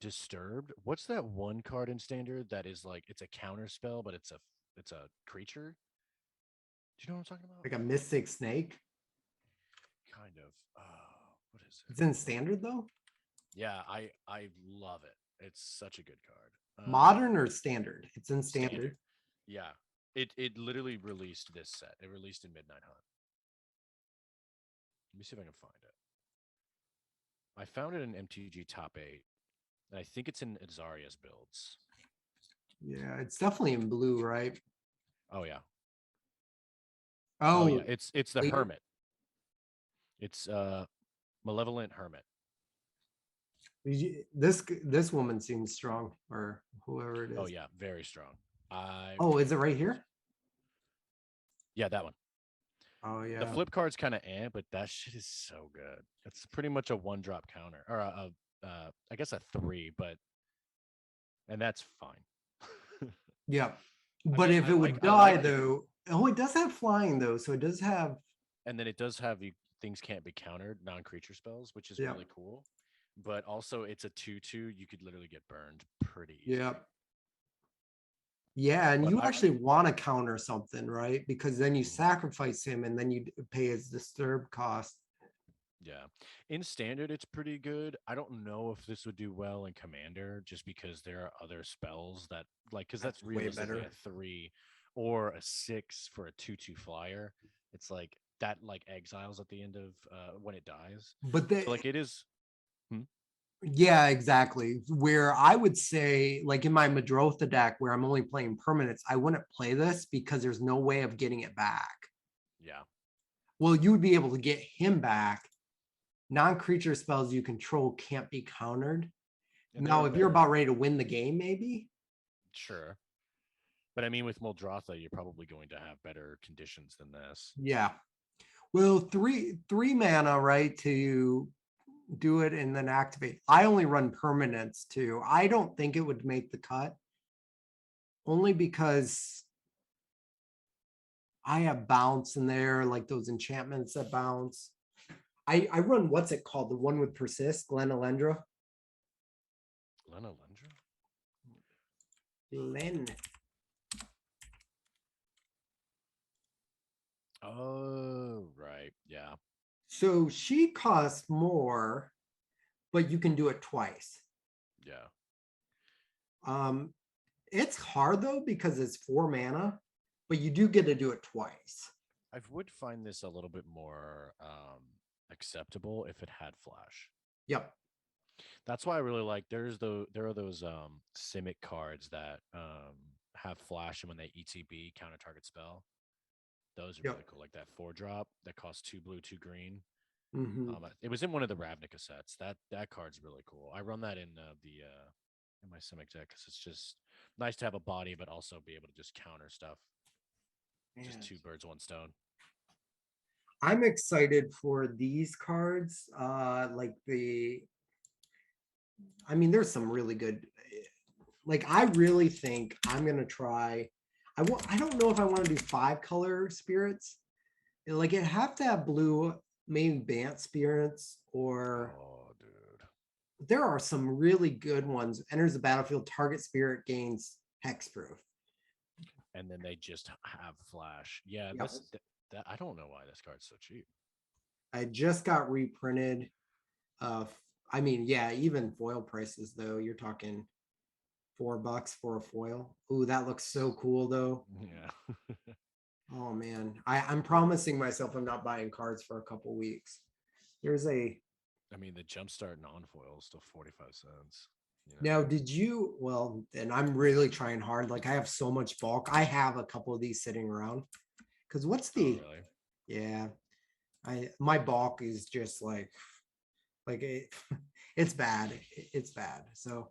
disturbed, what's that one card in standard that is like it's a counter spell, but it's a creature? Do you know what I'm talking about? Like a mystic snake. Kind of. What is It's it? in standard though. Yeah, I love it. It's such a good card. Modern or standard? It's in Standard. standard. Yeah. It literally released this set. It released in Midnight Hunt. Let me see if I can find it. I found it in MTG Top 8. And I think it's in Azaria's builds. Yeah, it's definitely in blue, right? Oh yeah. Oh, Yeah. It's the wait. Hermit. It's Malevolent Hermit. This woman seems strong, or whoever it is. Oh yeah, very strong. Oh, is it right here? Yeah, that one. Oh yeah. The flip card's kind of but that shit is so good. It's pretty much a 1-drop counter, or I guess a 3, and that's fine. Yeah. But if I it like would I die like it. though, oh, it does have flying though, so it does have. And then it does have things can't be countered, non-creature spells, which is Yeah. really cool. But also, it's a 2/2. You could literally get burned pretty easily. Yeah. Yeah, and But you actually want to counter something, right? Because then you Mhm. sacrifice him, and then you pay his disturb cost. Yeah. In standard, it's pretty good. I don't know if this would do well in commander just because there are other spells that like because that's Way realistically better. a 3 or a 6 for a 2/2 flyer. It's like that like exiles at the end of when it dies. But So like it is yeah, exactly. Where I would say, like in my Madrotha deck, where I'm only playing permanents, I wouldn't play this because there's no way of getting it back. yeah. Well, you would be able to get him back. Non-creature spells you control can't be countered. And there Now, are if you're better about ready to win the game, maybe. sure. But I mean with Muldrotha, you're probably going to have better conditions than this. Yeah. Well, three mana, right, to do it and then activate. I only run permanents too. I don't think it would make the cut. Only because I have bounce in there, like those enchantments that bounce. I run what's it called? The one with persist, Glen Elendra. Lena Lendra? Glen. Oh, right. Yeah. So she costs more, but you can do it twice. Yeah. It's hard though because it's 4 mana, but you do get to do it twice. I would find this a little bit more acceptable if it had flash. Yep. That's why I really like there are those Simic cards that have flash and when they ETB counter target spell. Those are Yep. really cool. Like that 4-drop that costs 2 blue, 2 green. Mm-hmm. It was in one of the Ravnica sets. That card's really cool. I run that in in my Simic deck because it's just nice to have a body, but also be able to just counter stuff. Just 2 birds, 1 stone. I'm excited for these cards. Like I mean, there's some really good. Like, I really think I'm gonna try. I don't know if I want to do 5-color spirits. Like, it have to have blue, maybe Bant spirits, or Oh, dude. there are some really good ones. Enters the battlefield, target spirit gains hexproof. And then they just have flash. Yeah, Yep. that I don't know why this card's so cheap. I just got reprinted. I mean, yeah, even foil prices though. You're talking $4 for a foil. Ooh, that looks so cool though. Yeah. Oh man, I'm promising myself I'm not buying cards for a couple weeks. Here's a. I mean, the jumpstart non-foil is still 45 cents. you know. Now, did you, well, and I'm really trying hard. Like I have so much bulk. I have a couple of these sitting around. Cause what's Oh, the, really? yeah, my bulk is just like it, it's bad. It's bad. So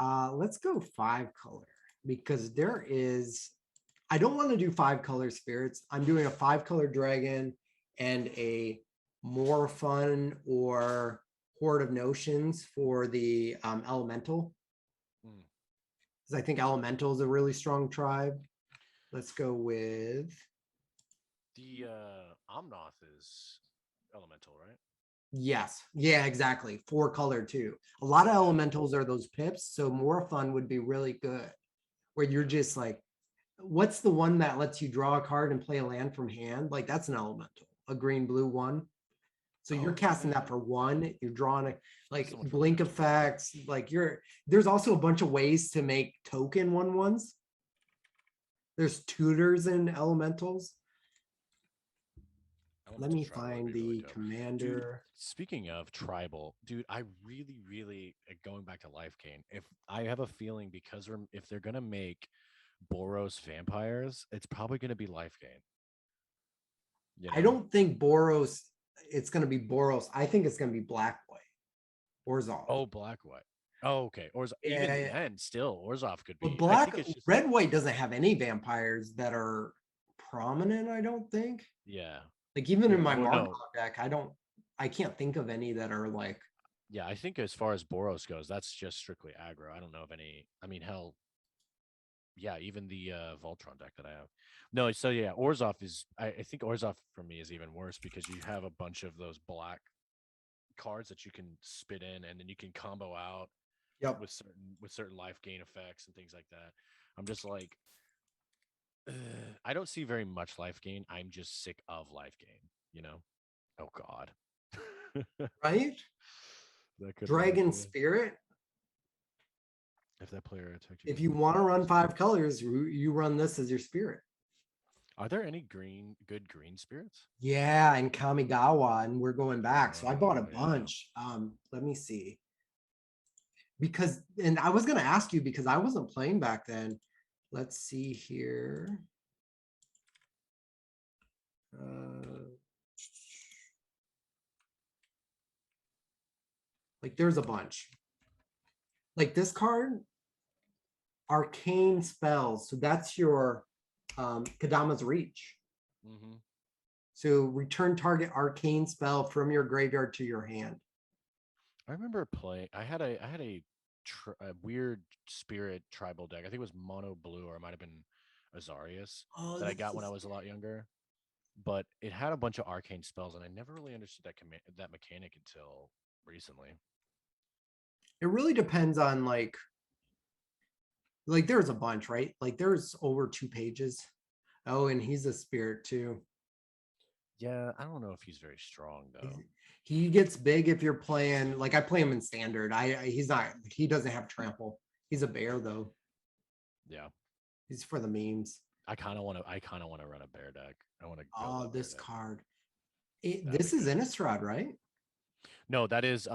let's go 5 color because there is, I don't want to do 5 color spirits. I'm doing a 5 color dragon and a more fun or horde of notions for the elemental. Mm. Because I think elemental is a really strong tribe. Let's go with, The Omnoth is elemental, right? yes. Yeah, exactly. 4 color too. A lot of Yeah. elementals are those pips. So more fun would be really good. Where you're Yeah. just like, what's the one that lets you draw a card and play a land from hand? Like that's an elemental, a green blue one. So you're Oh casting yeah. that for one. You're drawing a That's like the one from blink Magic. effects. Like there's also a bunch of ways to make token ones. There's tutors and elementals. Let Elemental me tribal would find be really the dope. Dude, commander. speaking of tribal, dude, I really, really going back to Life Gain. If I have a feeling because if they're gonna make Boros vampires, it's probably gonna be Life Gain. You I know? don't think Boros, it's gonna be Boros. I think it's gonna be Black White. Orzov. Oh, black white. Oh, okay. Or even Yeah. then, still Orzov could But be. I black think it's just red white doesn't have any vampires that are prominent, I don't think. yeah, Like even in yeah. my Well, Markov no, deck, I can't think of any that are like, yeah. I think as far as Boros goes, that's just strictly aggro. I don't know of any. I mean, hell, yeah. Even the Voltron deck that I have. No, so yeah, Orzov is. I think Orzov for me is even worse because you have a bunch of those black cards that you can spit in, and then you can combo out yep. with certain life gain effects and things like that. I'm just like, I don't see very much life gain. I'm just sick of life gain, you know? Oh God. Right? That could work, Dragon yeah. Spirit. If that player attacked you If with you life want gain, to run please. 5 colors, you run this as your spirit. Are there any good green spirits? Yeah, and Kamigawa, and we're going back. So I bought a Oh yeah. bunch. Let me see. Because and I was gonna ask you because I wasn't playing back then. Let's see here. Uh, like there's a bunch. Like this card, arcane spells. So that's your Kadama's reach. Hmm. So return target arcane spell from your graveyard to your hand. I remember playing. I had a weird spirit tribal deck. I think it was mono blue, or it might have been Azarius Oh, that I this got when I is, was a lot younger. But it had a bunch of arcane spells, and I never really understood that mechanic until recently. it really depends on like there's a bunch, right? Like there's over 2 pages. Oh, and he's a spirit too. Yeah, I don't know if he's very strong He's, though. he gets big if you're playing like I play him in standard. He's not, he doesn't have trample. He's a bear though. Yeah, He's for the memes. I kind of want to. I kind of want to run a bear deck. I want to build Oh, a bear this deck. card. That'd This be is good. Innistrad, right? No, that is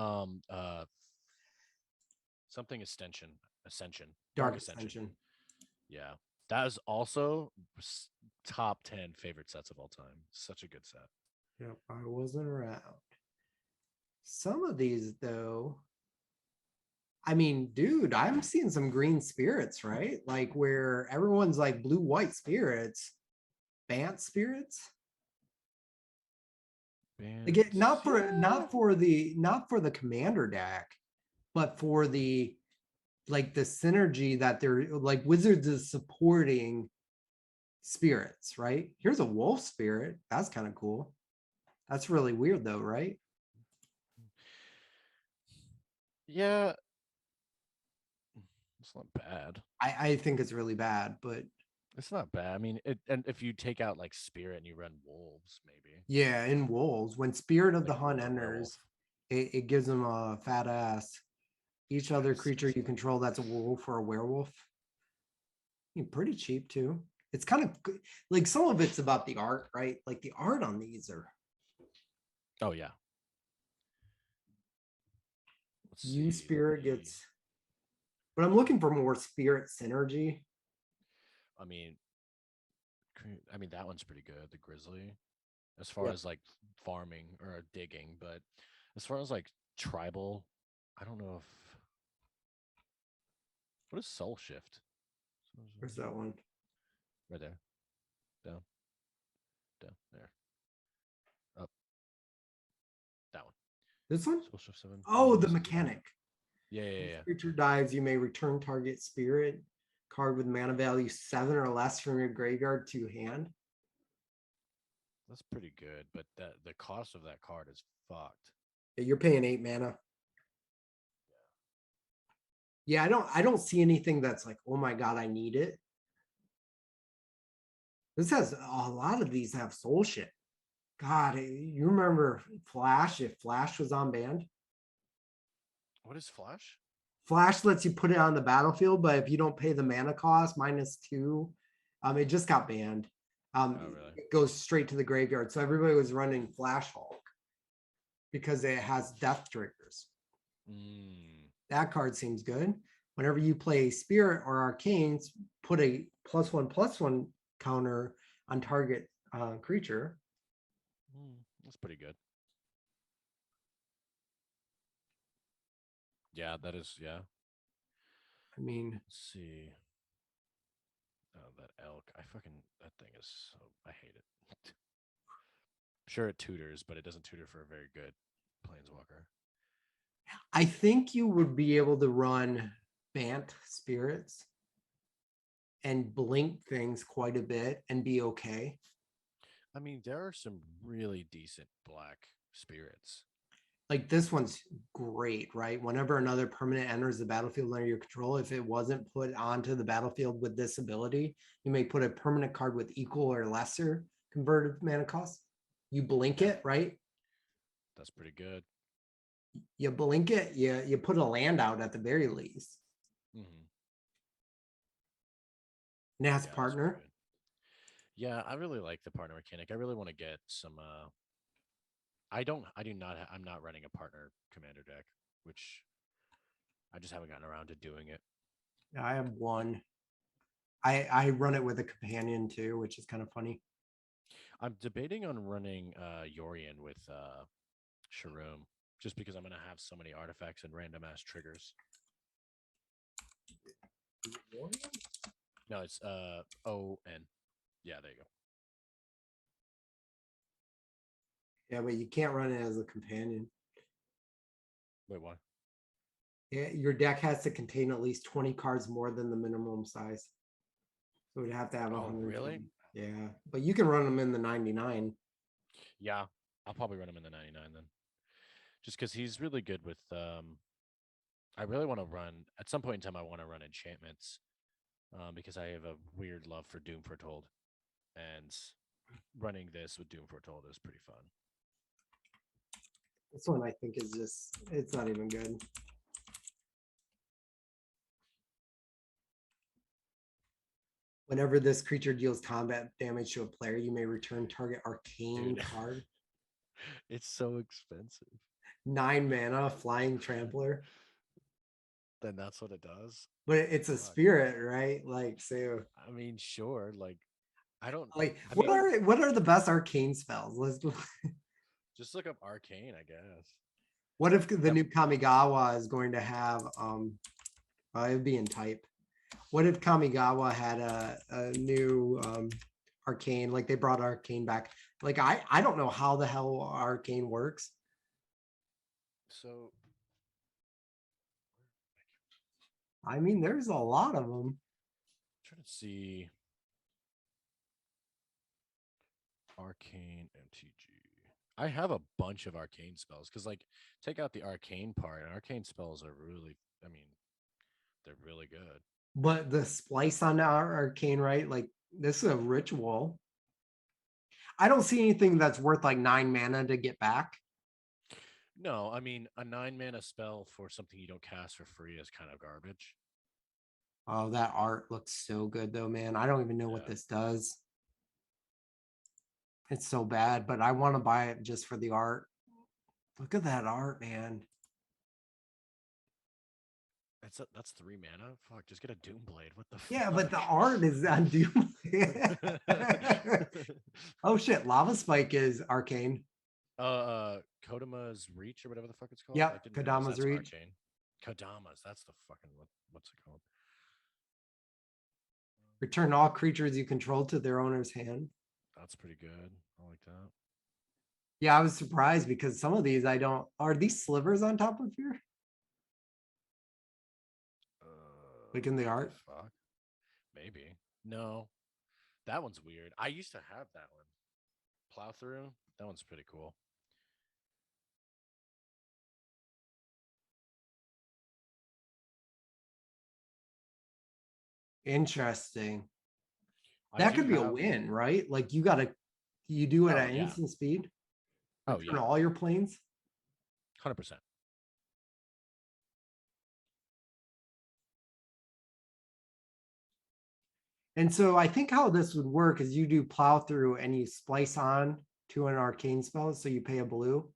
something ascension, dark Dark ascension. Ascension. Yeah, that is also top 10 favorite sets of all time. Such a good set. Yep, I wasn't around. Some of these though, I mean, dude, I'm seeing some green spirits, right? Like where everyone's like blue white spirits, Bant spirits. Like it, Bands, yeah. not for the commander deck, but for the like the synergy that they're like Wizards is supporting spirits, right? Here's a wolf spirit. That's kind of cool. That's really weird though, right? Yeah, it's not bad. I think it's really bad, but It's not bad. I mean, and if you take out like spirit and you run wolves, maybe yeah, in wolves, when Spirit of the like Hunt or werewolf. enters, it gives them a fat ass. Each Yeah, other creature you seriously. control that's a wolf or a werewolf. Pretty cheap too. It's kind of like some of it's about the art, right? Like the art on these are Oh yeah. Let's you see. Let spirit me. gets. but I'm looking for more spirit synergy. I mean, that one's pretty good. The Grizzly, as far Yeah. as like farming or digging, but as far as like tribal, I don't know if what is Soul Shift? Where's that one? Right there, down, down there, up, that one. This one? Soul Shift 7. Oh, the Is it? mechanic. Yeah, yeah, If yeah. creature dies, you may return target spirit card with mana value 7 or less from your graveyard to hand. That's pretty good, but the cost of that card is fucked. Yeah, you're paying 8 mana. Yeah, I don't see anything that's like, oh my god, I need it. This has a lot of these have soul shit. God, you remember Flash? If Flash was on band, What is Flash? Flash lets you put it on the battlefield, but if you don't pay the mana cost -2, it just got banned. Oh, really? It goes straight to the graveyard. So everybody was running Flash Hulk because it has death triggers. Mm, That card seems good. Whenever you play Spirit or Arcanes, put a +1/+1 counter on target creature. that's pretty good. Yeah, that is. Yeah. I mean, Let's see. Oh, that elk. That thing is so. I hate it. Sure, it tutors, but it doesn't tutor for a very good planeswalker. I think you would be able to run Bant Spirits and blink things quite a bit and be okay. I mean, there are some really decent black spirits. Like this one's great, right? Whenever another permanent enters the battlefield under your control, if it wasn't put onto the battlefield with this ability, you may put a permanent card with equal or lesser converted mana cost. You blink Yeah, it, right? that's pretty good. You blink it, you put a land out at the very least. Mm-hmm. Nas Yeah, that's pretty partner. good. Yeah, I really like the partner mechanic. I really want to get some. I don't. I do not. I'm not running a partner commander deck, which I just haven't gotten around to doing it. I have one. I run it with a companion too, which is kind of funny. I'm debating on running Yorion with Sharoom, just because I'm gonna have so many artifacts and random ass triggers. No, it's ON. Yeah, there you go. Yeah, but you can't run it as a companion. Wait, what? Yeah, your deck has to contain at least 20 cards more than the minimum size. So we'd have to have Oh, 120. really? Yeah, but you can run them in the 99. Yeah, I'll probably run him in the 99 then, just because he's really good with. I really want to run at some point in time. I want to run enchantments, because I have a weird love for Doom Foretold, and running this with Doom Foretold is pretty fun. This one I think is just, it's not even good. Whenever this creature deals combat damage to a player, you may return target arcane Dude. card. It's so expensive. 9 mana, flying trampler. Then that's what it does. But it's a Fuck. spirit, right? Like, so I mean, sure. Like, I don't. like I mean, what are the best arcane spells? Let's just look up Arcane, I guess. what if the That new Kamigawa is going to have it would be in type. What if Kamigawa had a new arcane, like they brought arcane back? Like I don't know how the hell arcane works. so I mean, there's a lot of them. trying to see Arcane MTG. I have a bunch of arcane spells because, like, take out the arcane part, and arcane spells are really, I mean, they're really good. But the splice on our arcane, right? Like this is a ritual. I don't see anything that's worth like 9 mana to get back. No, I mean, a 9 mana spell for something you don't cast for free is kind of garbage. Oh, that art looks so good though, man. I don't even know what Yeah. this does. It's so bad, but I want to buy it just for the art. Look at that art, man. That's 3 mana. Fuck, just get a Doom Blade. What the Yeah, but the fuck? art is on Doom. Oh shit, Lava Spike is arcane. Kodama's Reach or whatever the fuck it's called. I Yep, didn't realize Kadama's that's Reach. arcane. Kodama's. That's the fucking what's it called? Return all creatures you control to their owner's hand. That's pretty good. I like that. Yeah, I was surprised because some of these I don't. Are these slivers on top of here? Like in the What art? the fuck? Maybe. No, that one's weird. I used to have that one. Plow through. That one's pretty cool. Interesting. I That do could be a have. win, right? Like you do it Oh at yeah. instant speed. Oh Return yeah. all your planes. 100%. And so I think how this would work is you do plow through and you splice on to an arcane spell. So you pay a blue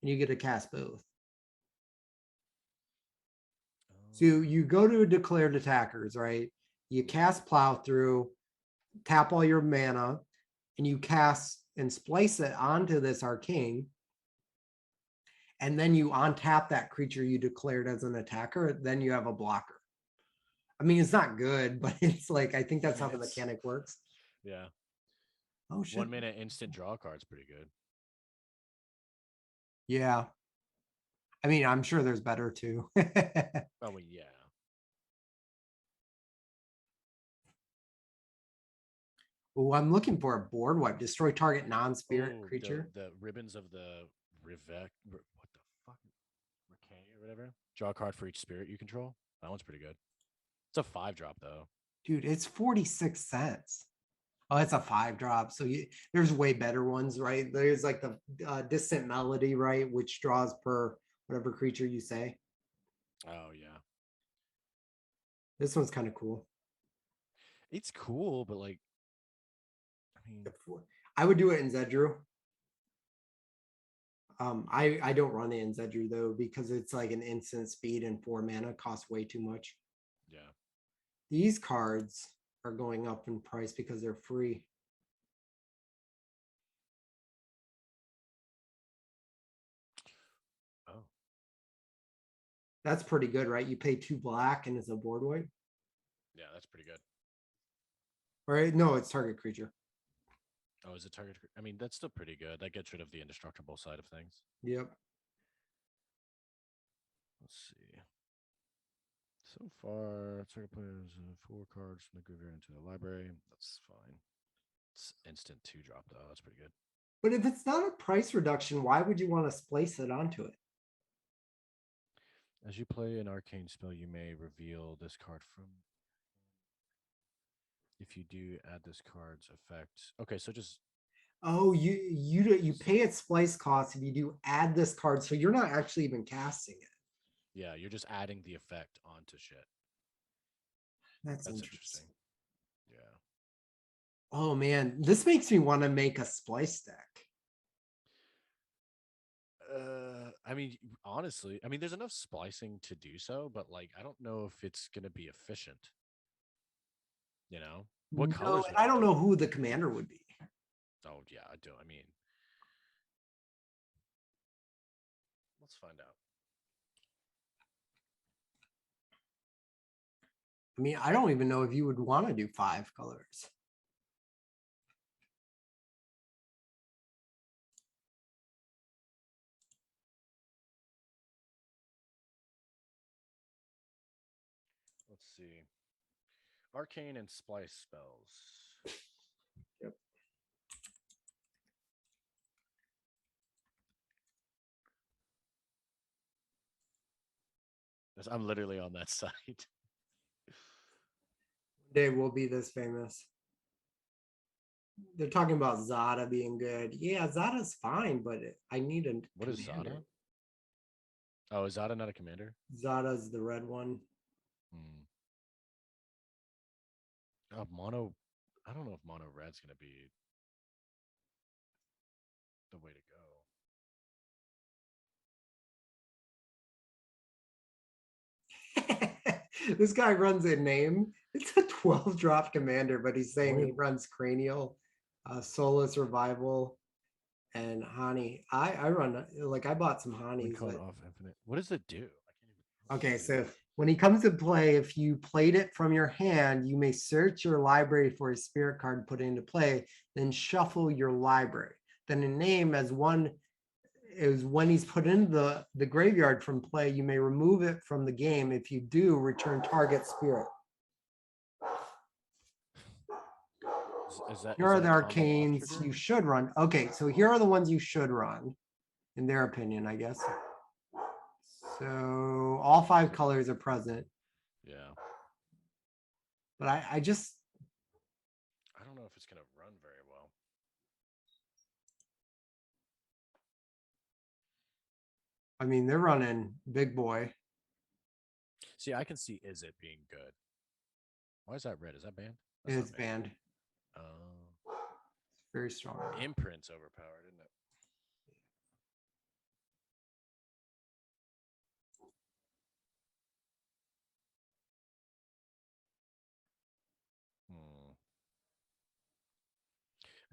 and you get to cast both. So you go to declared attackers, right? You cast plow through, tap all your mana, and you cast and splice it onto this arcane. And then you untap that creature you declared as an attacker, then you have a blocker. I mean, it's not good, but it's like I think that's how the mechanic works. Yeah. Oh shit. 1 minute instant draw card's pretty good. Yeah. I mean, I'm sure there's better too. Oh well, yeah. Oh, I'm looking for a board wipe. Destroy target non-spirit Oh, creature. the ribbons of the Rivek. What the fuck? Ricay or whatever. Draw a card for each spirit you control. That one's pretty good. It's a 5-drop though. Dude, it's 46 cents. Oh, it's a 5-drop. So there's way better ones, right? There's like the distant melody, right? Which draws per whatever creature you say. Oh yeah. This one's kind of cool. It's cool, but like, I mean, I would do it in Zedru. I don't run it in Zedru though because it's like an instant speed and 4 mana costs way too much. yeah. These cards are going up in price because they're free. Oh. That's pretty good, right? You pay 2 black and it's a board wipe. Yeah, that's pretty good. Right? No, it's target creature. Oh, is it target? I mean, that's still pretty good. That gets rid of the indestructible side of things. Yep. Let's see. So far, target players 4 cards from the graveyard into the library. That's fine. It's instant 2-drop though. That's pretty good. But if it's not a price reduction, why would you want to splice it onto it? As you play an arcane spell, you may reveal this card from. If you do, add this card's effect. Okay, so just Oh, you pay its splice cost if you do add this card, so you're not actually even casting it. yeah, you're just adding the effect onto shit. That's That's interesting. Yeah. Oh man, this makes me want to make a splice deck. I mean, honestly, I mean, there's enough splicing to do so, but like, I don't know if it's gonna be efficient. You know, what No, colors? and I don't know who the commander would be. Oh yeah, I do. I mean, let's find out. I mean, I don't even know if you would want to do 5 colors. Let's see. Arcane and splice spells. Yep. I'm literally on that site. They will be this famous. They're talking about Zada being good. Yeah, Zada's fine, but I need a What is commander. Zada? Oh, is Zada not a commander? Zada's the red one. Hmm. Oh, mono. I don't know if mono red's gonna be the way to go. This guy runs a name. It's a 12 drop commander, but he's saying he runs Cranial, Soulless Revival, and Hani. I run like I bought some When Hanis. called off infinite. What does it do? I can't even. Okay, so when he comes to play, if you played it from your hand, you may search your library for a spirit card put into play, then shuffle your library. Then a name as one is when he's put into the graveyard from play, you may remove it from the game. If you do, return target spirit. Is that Here are a the combo off arcanes trigger? you should run. Okay, so here are the ones you should run, in their opinion, I guess. So all 5 colors are present, Yeah. but I just, I don't know if it's gonna run very well. I mean, they're running big boy. See, I can see is it being good. Why is that red? Is that banned? That's It's not banned. banned. Oh, Very strong. imprint's overpowered, isn't it? Hmm.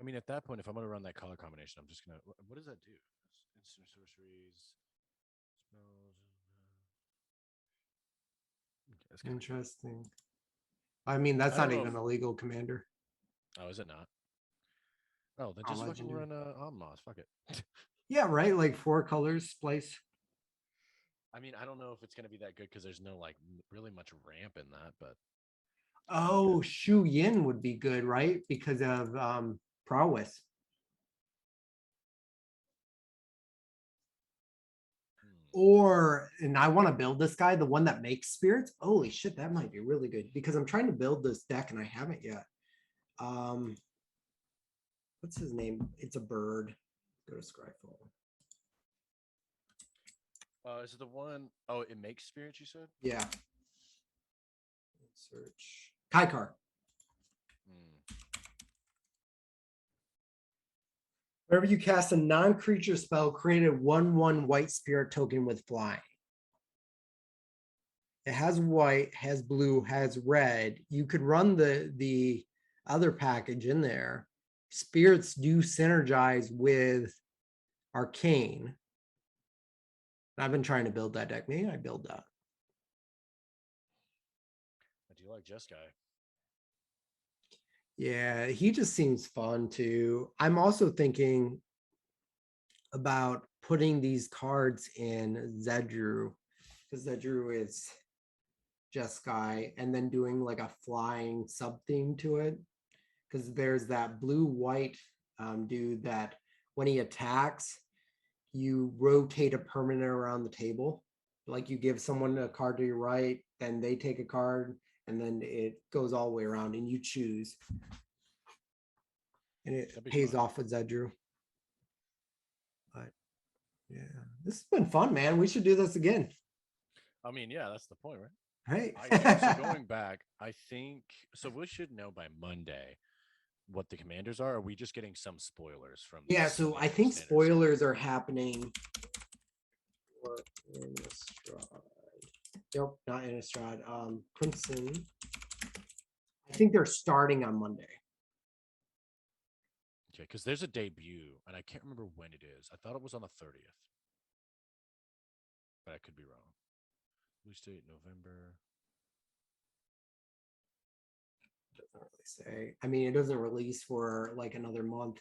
I mean, at that point, if I'm gonna run that color combination, I'm just gonna. What does that do? Instant sorceries, spells. That's kind of cool. Interesting. I mean, that's I don't not know if. even a legal commander. Oh, is it not? Oh, then Oh, just fucking legendary. run Omnos. Fuck it. Yeah, right. Like 4 colors splice. I mean, I don't know if it's gonna be that good because there's no like really much ramp in that, but could be Oh, good. Shu Yin would be good, right? Because of prowess. Hmm. Or, and I want to build this guy, the one that makes spirits. Holy shit, that might be really good because I'm trying to build this deck and I haven't yet. Um, what's his name? It's a bird. Go to Scryfall. Is it the one oh it makes spirits? You said. Yeah. Search Kaikar. Hmm. Whenever you cast a non-creature spell, create a 1/1 white spirit token with flying. It has white, has blue, has red. You could run the other package in there. Spirits do synergize with arcane. I've been trying to build that deck. Maybe I build that. I do like Jeskai. Yeah, he just seems fun too. I'm also thinking about putting these cards in Zedru because Zedru is Jeskai and then doing like a flying sub theme to it. Because there's that blue white dude that when he attacks, you rotate a permanent around the table. Like you give someone a card to your right, then they take a card, and then it goes all the way around and you choose. And it That'd be pays fun. off with Zedru. But yeah, this has been fun, man. We should do this again. I mean, yeah, that's the point, right? Right. So going back, I think so. We should know by Monday what the commanders are. Are we just getting some spoilers from the Yeah, so I commander think standard set? spoilers are happening. In Innistrad. Nope, not Innistrad. Crimson. I think they're starting on Monday. Okay, because there's a debut, and I can't remember when it is. I thought it was on the 30th, but I could be wrong. Release date November. Doesn't really say. I mean, it doesn't release for like another month.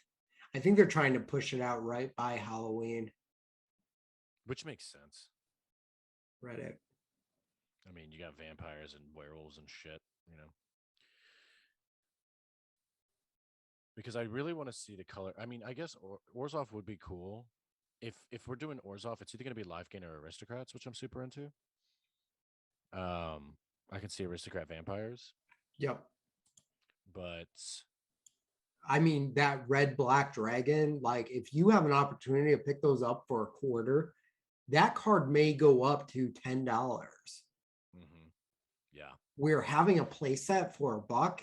I think they're trying to push it out right by Halloween. Which makes sense. Reddit. I mean, you got vampires and werewolves and shit, you know. Because I really want to see the color. I mean, I guess Orzhov would be cool. If we're doing Orzhov, it's either going to be Life Gain or Aristocrats, which I'm super into. I can see Aristocrat vampires, Yep. but I mean, that red black dragon, like if you have an opportunity to pick those up for a quarter, that card may go up to $10. mhm, yeah, We're having a playset for $1.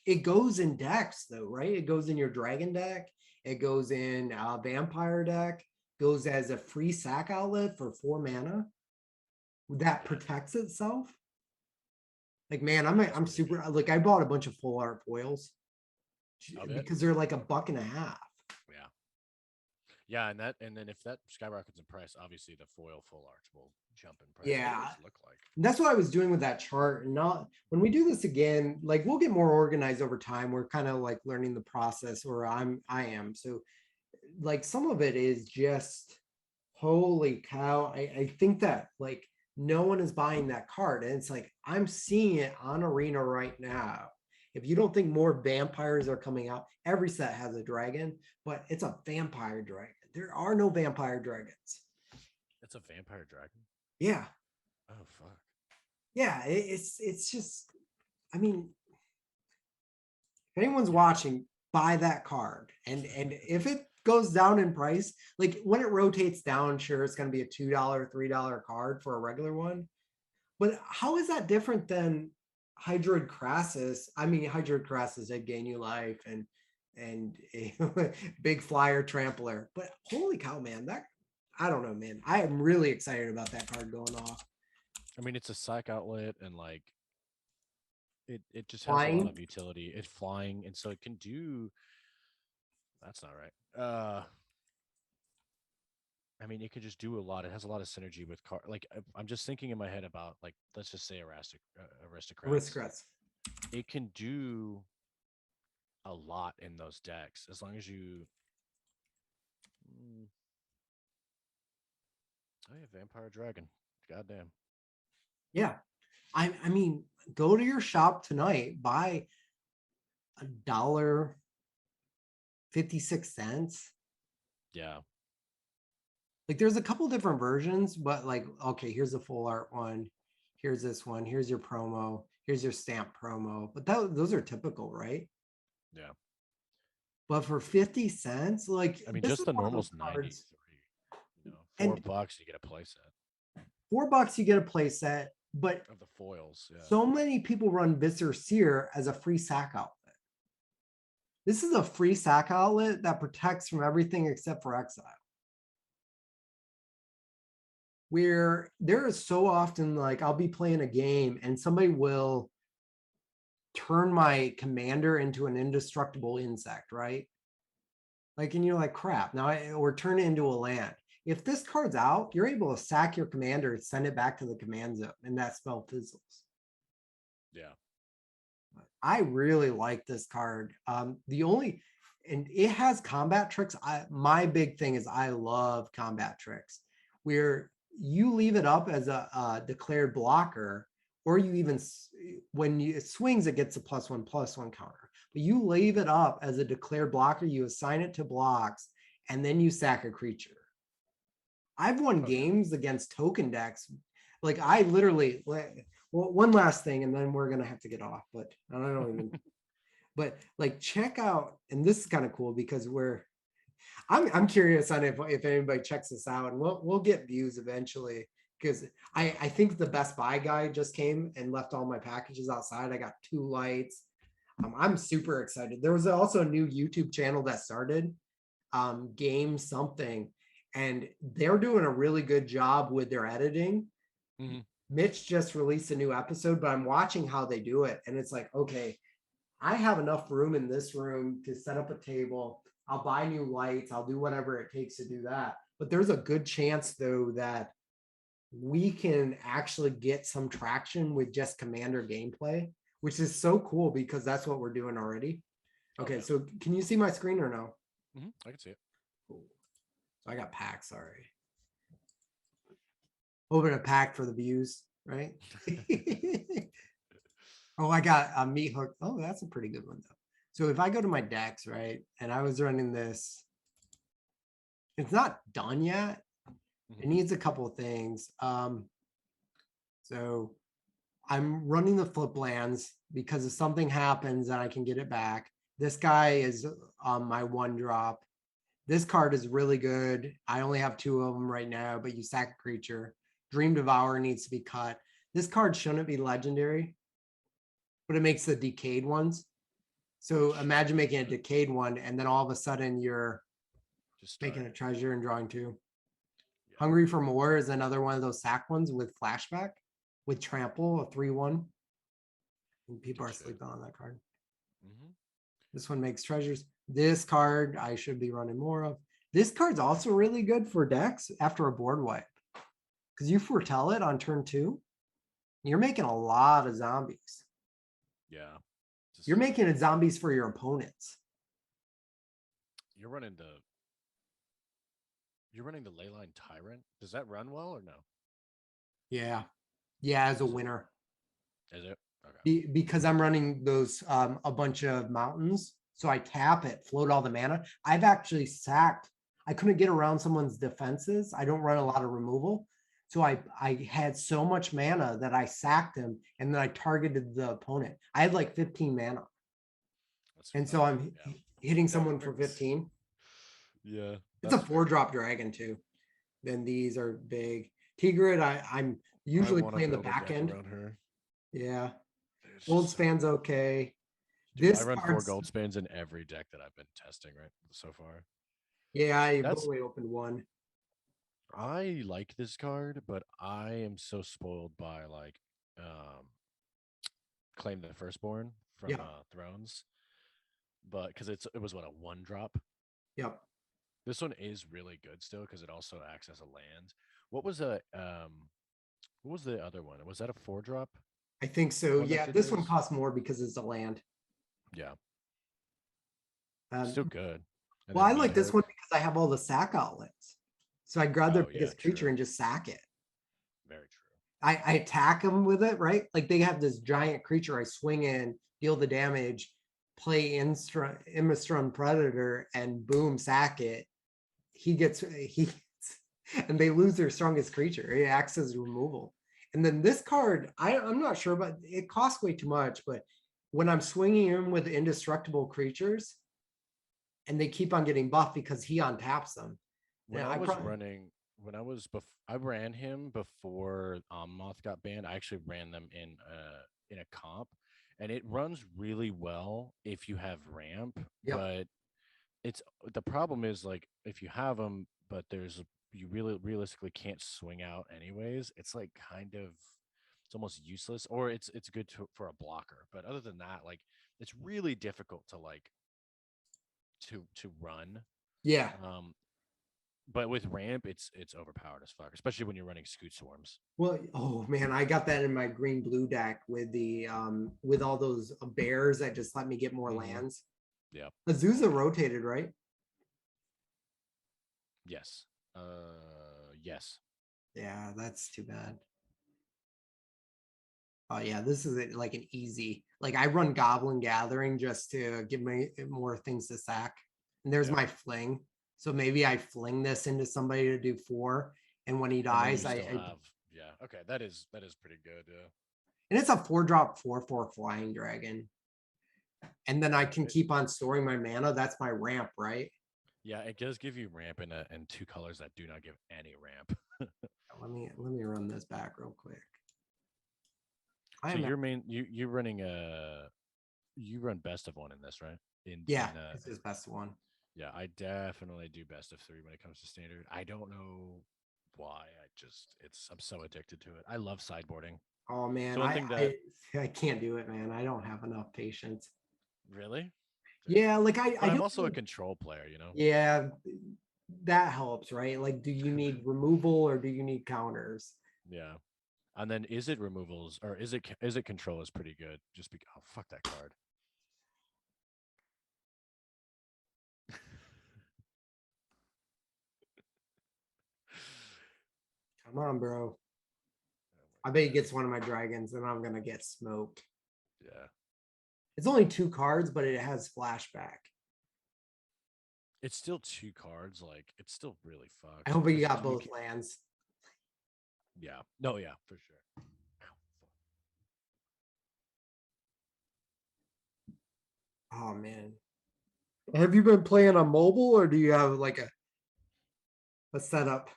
It goes in decks though, right? It goes in your dragon deck, it goes in a vampire deck, goes as a free sack outlet for 4 mana that protects itself. Like, man, I'm That's pretty super good. like I bought a bunch of full art foils Of it. because they're like a buck and a half. Yeah. Yeah, and then if that skyrockets in price, obviously the foil full arts will jump in price. What do Yeah. those look like? That's what I was doing with that chart. And not when we do this again, like we'll get more organized over time. We're kind of like learning the process, or I am. So like some of it is just holy cow. I think that like no one is buying that card. And it's like I'm seeing it on Arena right now. If you don't think more vampires are coming out, every set has a dragon, but it's a vampire dragon. There are no vampire dragons. It's a vampire dragon. Yeah. Oh fuck. Yeah. It's just, I mean, if anyone's Yeah. watching, buy that card. And if it goes down in price, like when it rotates down, sure, it's going to be a $2, $3 card for a regular one. But how is that different than Hydroid Crassus? I mean, Hydroid Crassus did gain you life and a big flyer trampler. But holy cow, man, that I don't know, man. I am really excited about that card going off. I mean, it's a psych outlet, and like it just has a lot Flying. of utility. It's flying, and so it can do. That's not right. I mean, it could just do a lot. It has a lot of synergy with car. Like I'm just thinking in my head about like let's just say aristocrats. Aristocrats. It can do a lot in those decks as long as you. Mm, oh yeah, vampire dragon. Goddamn. Yeah. I mean, go to your shop tonight, buy $1.56. Yeah. Like there's a couple different versions, but like, okay, here's the full art one. Here's this one. Here's your promo. Here's your stamp promo. But those are typical, right? Yeah. But for 50 cents, like I mean, this just is the one of those normal's cards. 93. You know, And $4 you get a playset $4 you get a play set, but of the foils. Yeah. so many people run Viscer Seer as a free sack outlet. This is a free sack outlet that protects from everything except for exile. Where there is so often like I'll be playing a game and somebody will turn my commander into an indestructible insect, right? Like, and you're like, crap, now or turn it into a land. If this card's out, you're able to sack your commander and send it back to the command zone, and that spell fizzles. Yeah. I really like this card. The only, and it has combat tricks. My big thing is I love combat tricks where you leave it up as a declared blocker, or you even when it swings, it gets a +1/+1 counter. But you leave it up as a declared blocker, you assign it to blocks, and then you sack a creature. I've won Oh, yeah. games against token decks. Like I literally, well, one last thing, and then we're gonna have to get off. But I don't even. But like, check out, and this is kind of cool because I'm curious on if anybody checks this out, and we'll get views eventually because I think the Best Buy guy just came and left all my packages outside. I got 2 lights. I'm super excited. There was also a new YouTube channel that started, Game Something, and they're doing a really good job with their editing. Mhm. Mitch just released a new episode, but I'm watching how they do it, and it's like, okay, I have enough room in this room to set up a table. I'll buy new lights. I'll do whatever it takes to do that. But there's a good chance, though, that we can actually get some traction with just commander gameplay, which is so cool because that's what we're doing already. Oh, Okay, yeah. so can you see my screen or no? I can see it. Cool. So I got packs, sorry. Open a pack for the views, right? Oh, I got a meat hook. Oh, that's a pretty good one though. So if I go to my decks, right, and I was running this, it's not done yet. It Mhm. needs a couple of things. So I'm running the flip lands because if something happens and I can get it back. This guy is on my 1-drop. This card is really good. I only have 2 of them right now, but you sack a creature. Dream Devourer needs to be cut. This card shouldn't be legendary, but it makes the decayed ones. So imagine making a decayed one, and then all of a sudden you're Just making start. a treasure and drawing 2. Yeah. Hungry for More is another one of those sack ones with flashback with trample, a 3/1. And people Good are shit. sleeping on that card. Hmm. This one makes treasures. This card I should be running more of. This card's also really good for decks after a board wipe. Because you foretell it on turn 2. You're making a lot of zombies. Yeah. Just You're making it zombies for your opponents. you're running the you're running the Leyline Tyrant. Does that run well or no? Yeah. Yeah, as a Is it? winner. Is it? Okay. Because I'm running those a bunch of mountains. So I tap it, float all the mana. I've actually sacked. I couldn't get around someone's defenses. I don't run a lot of removal. So I had so much mana that I sacked him and then I targeted the opponent. I had like 15 mana. That's And so okay. I'm Yeah. hitting That someone for works. 15. Yeah. It's a That's fair. 4-drop dragon too. Then these are big. Tigrid, I'm I usually want to playing the build a back deck end. around her. Yeah. It's Gold just so span's okay. dude, I This run 4 card's gold spans in every deck that I've been testing right so far. yeah, I've That's only opened one. I like this card, but I am so spoiled by like um Claim the Firstborn from Yep. Thrones. But because it was what a 1-drop. Yep. This one is really good still because it also acts as a land. What was a what was the other one? Was that a 4-drop? I think The so. one that Yeah, did this one this? costs more because it's a land. Yeah, Um, still good. And well, I then like this Neho. one because I have all the sack outlets. So I grab their Oh yeah, biggest creature true. and just sack it. Very true. I attack them with it, right? Like they have this giant creature. I swing in, deal the damage, play Immistrun Predator, and boom, sack it. He and they lose their strongest creature. It acts as removal. And then this card, I'm not sure, but it costs way too much. But when I'm swinging in with indestructible creatures, and they keep on getting buffed because he untaps them. When Yeah, I I was probably running, when I was I ran him before Moth got banned. I actually ran them in a comp, and it runs really well if you have ramp. yep. But it's the problem is like if you have them, but there's you really realistically can't swing out anyways. It's like kind of it's almost useless, or it's good for a blocker. But other than that, like it's really difficult to like to run. Yeah. Um, but with ramp, it's overpowered as fuck, especially when you're running scoot swarms. Well, oh man, I got that in my green blue deck with all those bears that just let me get more Hmm. lands. Yeah. Azusa rotated, right? Yes. Yes. Yeah, that's too bad. Oh yeah, this is like an easy. Like I run Goblin Gathering just to give me more things to sack. And there's Yeah. my fling. So maybe I fling this into somebody to do 4, and when he And then dies, you still have yeah. Okay, that is pretty good. Yeah. and it's a 4-drop 4/4 flying dragon. And then I Yeah. can keep on storing my mana. That's my ramp, right? Yeah, it does give you ramp in 2 colors that do not give any ramp. Let me run this back real quick. So I'm at, your main you're running you run best of 1 in this, right? yeah, this is best one. Yeah, I definitely do best of 3 when it comes to standard. I don't know why. I'm so addicted to it. I love sideboarding. Oh So man, one I thing that I I can't do it, man. I don't have enough patience. really, damn. Yeah, like I But I'm don't also a really, control player. yeah, that helps, right? Like, do you need removal or do you need counters? Yeah. And then is it removals or is it control is pretty good? Just because oh fuck that card. Come on, bro. Oh I my bet he gets goodness. one of my dragons and I'm gonna get smoked. Yeah. It's only 2 cards, but it has flashback. It's still 2 cards. Like it's still really I fucked hope you because got you both can. lands. Yeah. No. Yeah. For sure. Ow, fuck. Oh man. Have you been playing on mobile or do you have like a setup?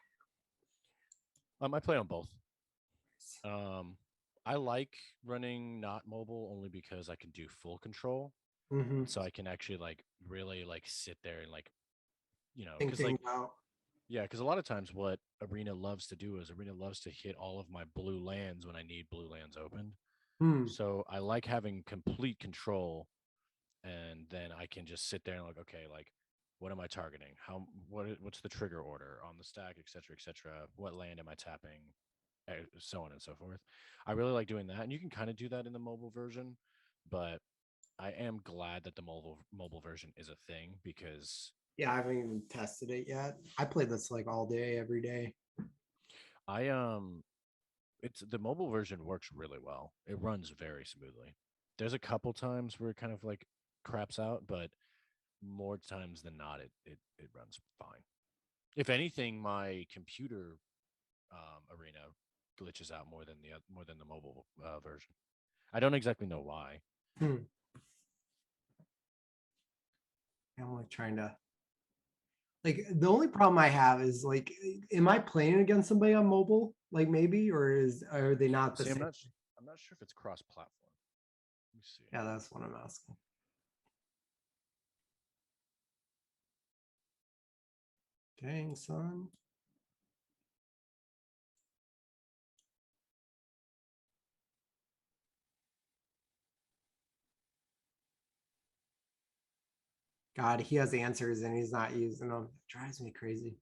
I play on both. Um, I like running not mobile only because I can do full control, Mm-hmm. so I can actually like really like sit there and like Think because like things out. yeah, because a lot of times what Arena loves to do is Arena loves to hit all of my blue lands when I need blue lands open. Hmm. So I like having complete control, and then I can just sit there and like, okay, like what am I targeting? What's the trigger order on the stack, et cetera, et cetera? What land am I tapping? So on and so forth. I really like doing that, and you can kind of do that in the mobile version, but I am glad that the mobile version is a thing because Yeah, I haven't even tested it yet. I play this like all day, every day. I it's the mobile version works really well. It runs very smoothly. There's a couple times where it kind of like craps out, but more times than not, it runs fine. If anything, my computer arena glitches out more than the mobile version. I don't exactly know why. Hmm. I'm like trying to like the only problem I have is like, am I playing against somebody on mobile? Like maybe, or are they not the See, same? I'm not sure if it's cross platform. Let me see. Yeah, that's what I'm asking. Dang, son. God, he has answers and he's not using them. It drives me crazy.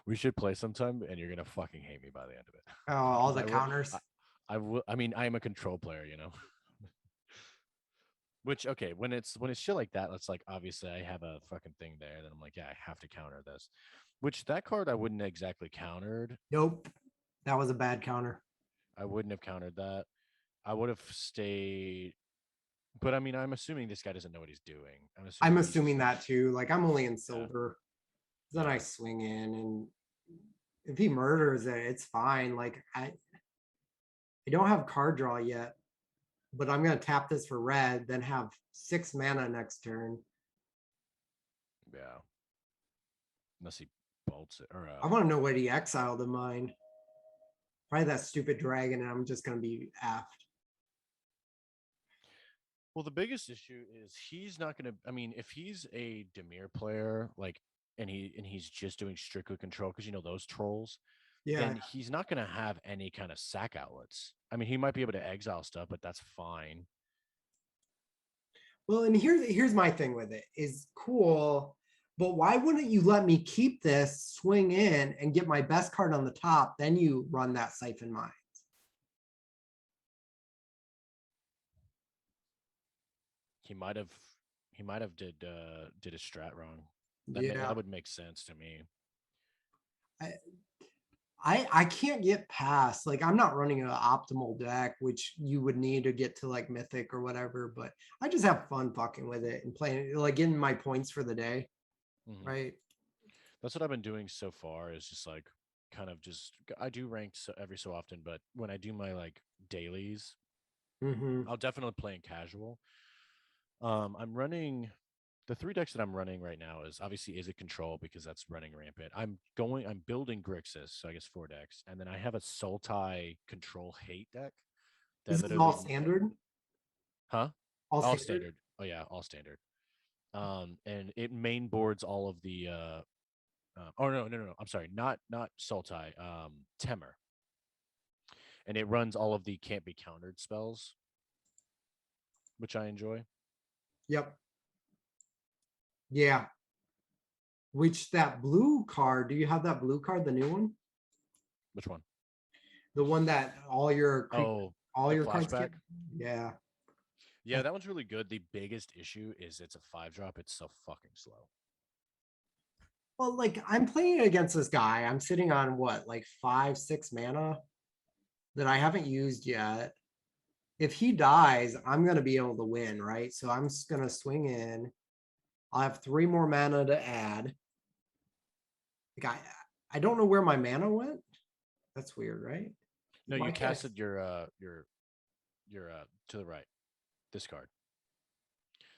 We should play sometime, and you're gonna fucking hate me by the end of it. Oh, all Because the counters. I will. I mean, I am a control player, Which okay, when it's shit like that, it's like obviously I have a fucking thing there that I'm like, yeah, I have to counter this. Which that card I wouldn't exactly countered. Nope. That was a bad counter. I wouldn't have countered that. I would have stayed. But I mean, I'm assuming this guy doesn't know what he's doing. I'm I'm assuming he's just assuming like, that too. Like I'm only in yeah, silver. Then I yeah. swing in and if he murders it, it's fine. Like I don't have card draw yet, but I'm gonna tap this for red, then have 6 mana next turn. Yeah. Unless he bolts it or I want to know what he exiled in mine. Probably that stupid dragon, and I'm just gonna be aft. well, the biggest issue is he's not gonna I mean, if he's a Demir player, like and he's just doing strictly control, because those trolls, Yeah. then he's not gonna have any kind of sack outlets. I mean, he might be able to exile stuff, but that's fine. Well, and here's my thing with it is cool, but why wouldn't you let me keep this, swing in, and get my best card on the top? Then you run that siphon mine. He might have he might have did a strat wrong. Yeah. That would make sense to me. I, I can't get past like I'm not running an optimal deck, which you would need to get to like mythic or whatever, but I just have fun fucking with it and playing like getting my points for the day, Mhm. right? That's what I've been doing so far is just like kind of just I do ranked every so often, but when I do my like dailies, Mm-hmm. I'll definitely play in casual. I'm running the three decks that I'm running right now is obviously is it control because that's running rampant. I'm building Grixis, so I guess four decks, and then I have a Sultai control hate deck that This is all literally standard. huh? All All standard. standard. Oh yeah, all standard. And it main boards all of the oh no, I'm sorry, not Sultai, Temer. And it runs all of the can't be countered spells, which I enjoy. Yep. Yeah. Which that blue card, do you have that blue card, the new one? Which one? The one that Oh, all the your cards flashback. get? Yeah. Yeah, that one's really good. The biggest issue is it's a 5 drop. It's so fucking slow. Well, like I'm playing against this guy. I'm sitting on what, like 5, 6 mana that I haven't used yet. If he dies, I'm gonna be able to win, right? So I'm just gonna swing in. I'll have 3 more mana to add. Like I don't know where my mana went. That's weird, right? No, Why you can't I? casted your to the right. This card.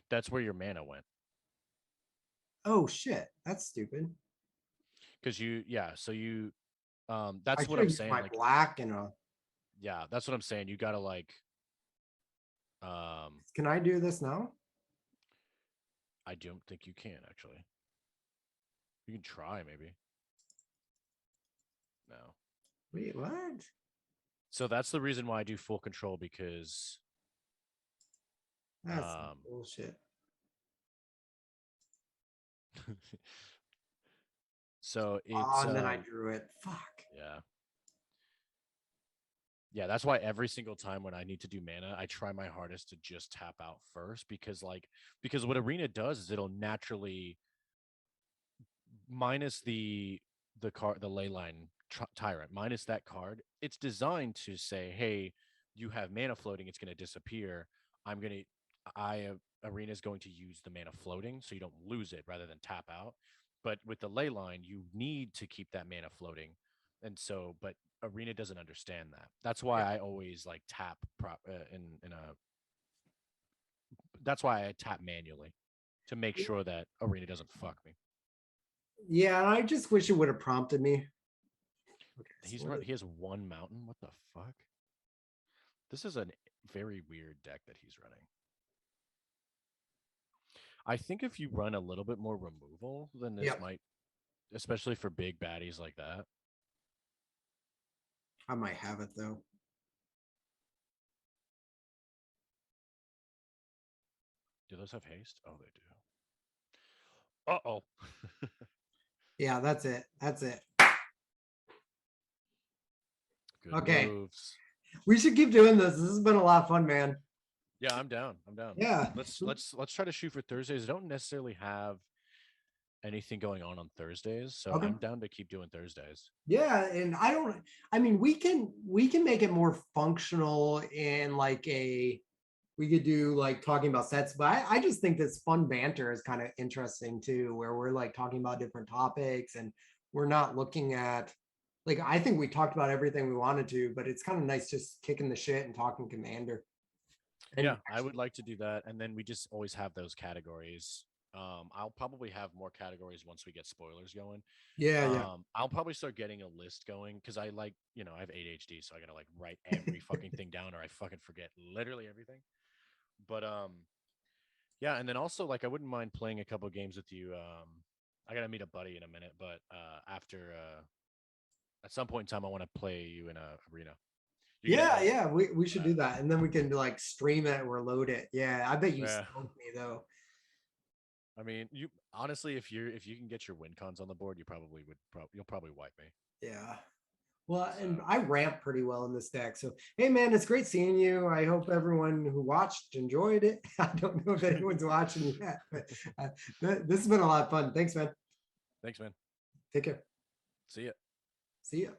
That's where your mana went. Oh shit, that's stupid. Because you yeah, so you I that's what should I'm have used saying. my Like, black and a. yeah, that's what I'm saying. You gotta like um Can I do this now? I don't think you can actually. You can try maybe. No. Wait, what? So that's the reason why I do full control, because That's some um bullshit. so Oh, it's and then I drew it. Fuck. yeah. Yeah, that's why every single time when I need to do mana, I try my hardest to just tap out first, because what arena does is it'll naturally minus the card, the leyline tyrant, minus that card. It's designed to say, hey, you have mana floating, it's going to disappear. I'm going to I arena is going to use the mana floating so you don't lose it rather than tap out. But with the ley line, you need to keep that mana floating. And so, but arena doesn't understand that. That's why I always like tap in a that's why I tap manually to make sure that arena doesn't fuck me. Yeah, I just wish it would have prompted me. Okay, so He has one mountain. What the fuck? This is a very weird deck that he's running. I think if you run a little bit more removal, then this yep, might, especially for big baddies like that. I might have it though. Do those have haste? Oh, they do. Uh-oh. Yeah, that's it. That's it. Good Okay. moves. We should keep doing this. This has been a lot of fun, man. Yeah, I'm down. I'm down. Yeah. Let's try to shoot for Thursdays. I don't necessarily have anything going on Thursdays, so Okay. I'm down to keep doing Thursdays. Yeah, and I mean we can make it more functional in like we could do like talking about sets, but I just think this fun banter is kind of interesting too, where we're like talking about different topics and we're not looking at like I think we talked about everything we wanted to, but it's kind of nice just kicking the shit and talking commander. And Yeah, I would like to do that, and then we just always have those categories. I'll probably have more categories once we get spoilers going. yeah. I'll probably start getting a list going because I like, I have ADHD, so I gotta like write every fucking thing down, or I fucking forget literally everything. But yeah, and then also like I wouldn't mind playing a couple games with you. I gotta meet a buddy in a minute, but after at some point in time, I want to play you in a arena. You get Yeah, invited. yeah, we should do that. And then we can like stream it or load it. Yeah, I bet you Yeah. stunk me though. I mean, you honestly, if you can get your win cons on the board, you probably would. You'll probably wipe me. Yeah. Well, So and I ramp pretty well in this deck. So, hey, man, it's great seeing you. I hope everyone who watched enjoyed it. I don't know if anyone's watching yet, but this has been a lot of fun. Thanks, man. thanks, man. Take care. See ya. See ya.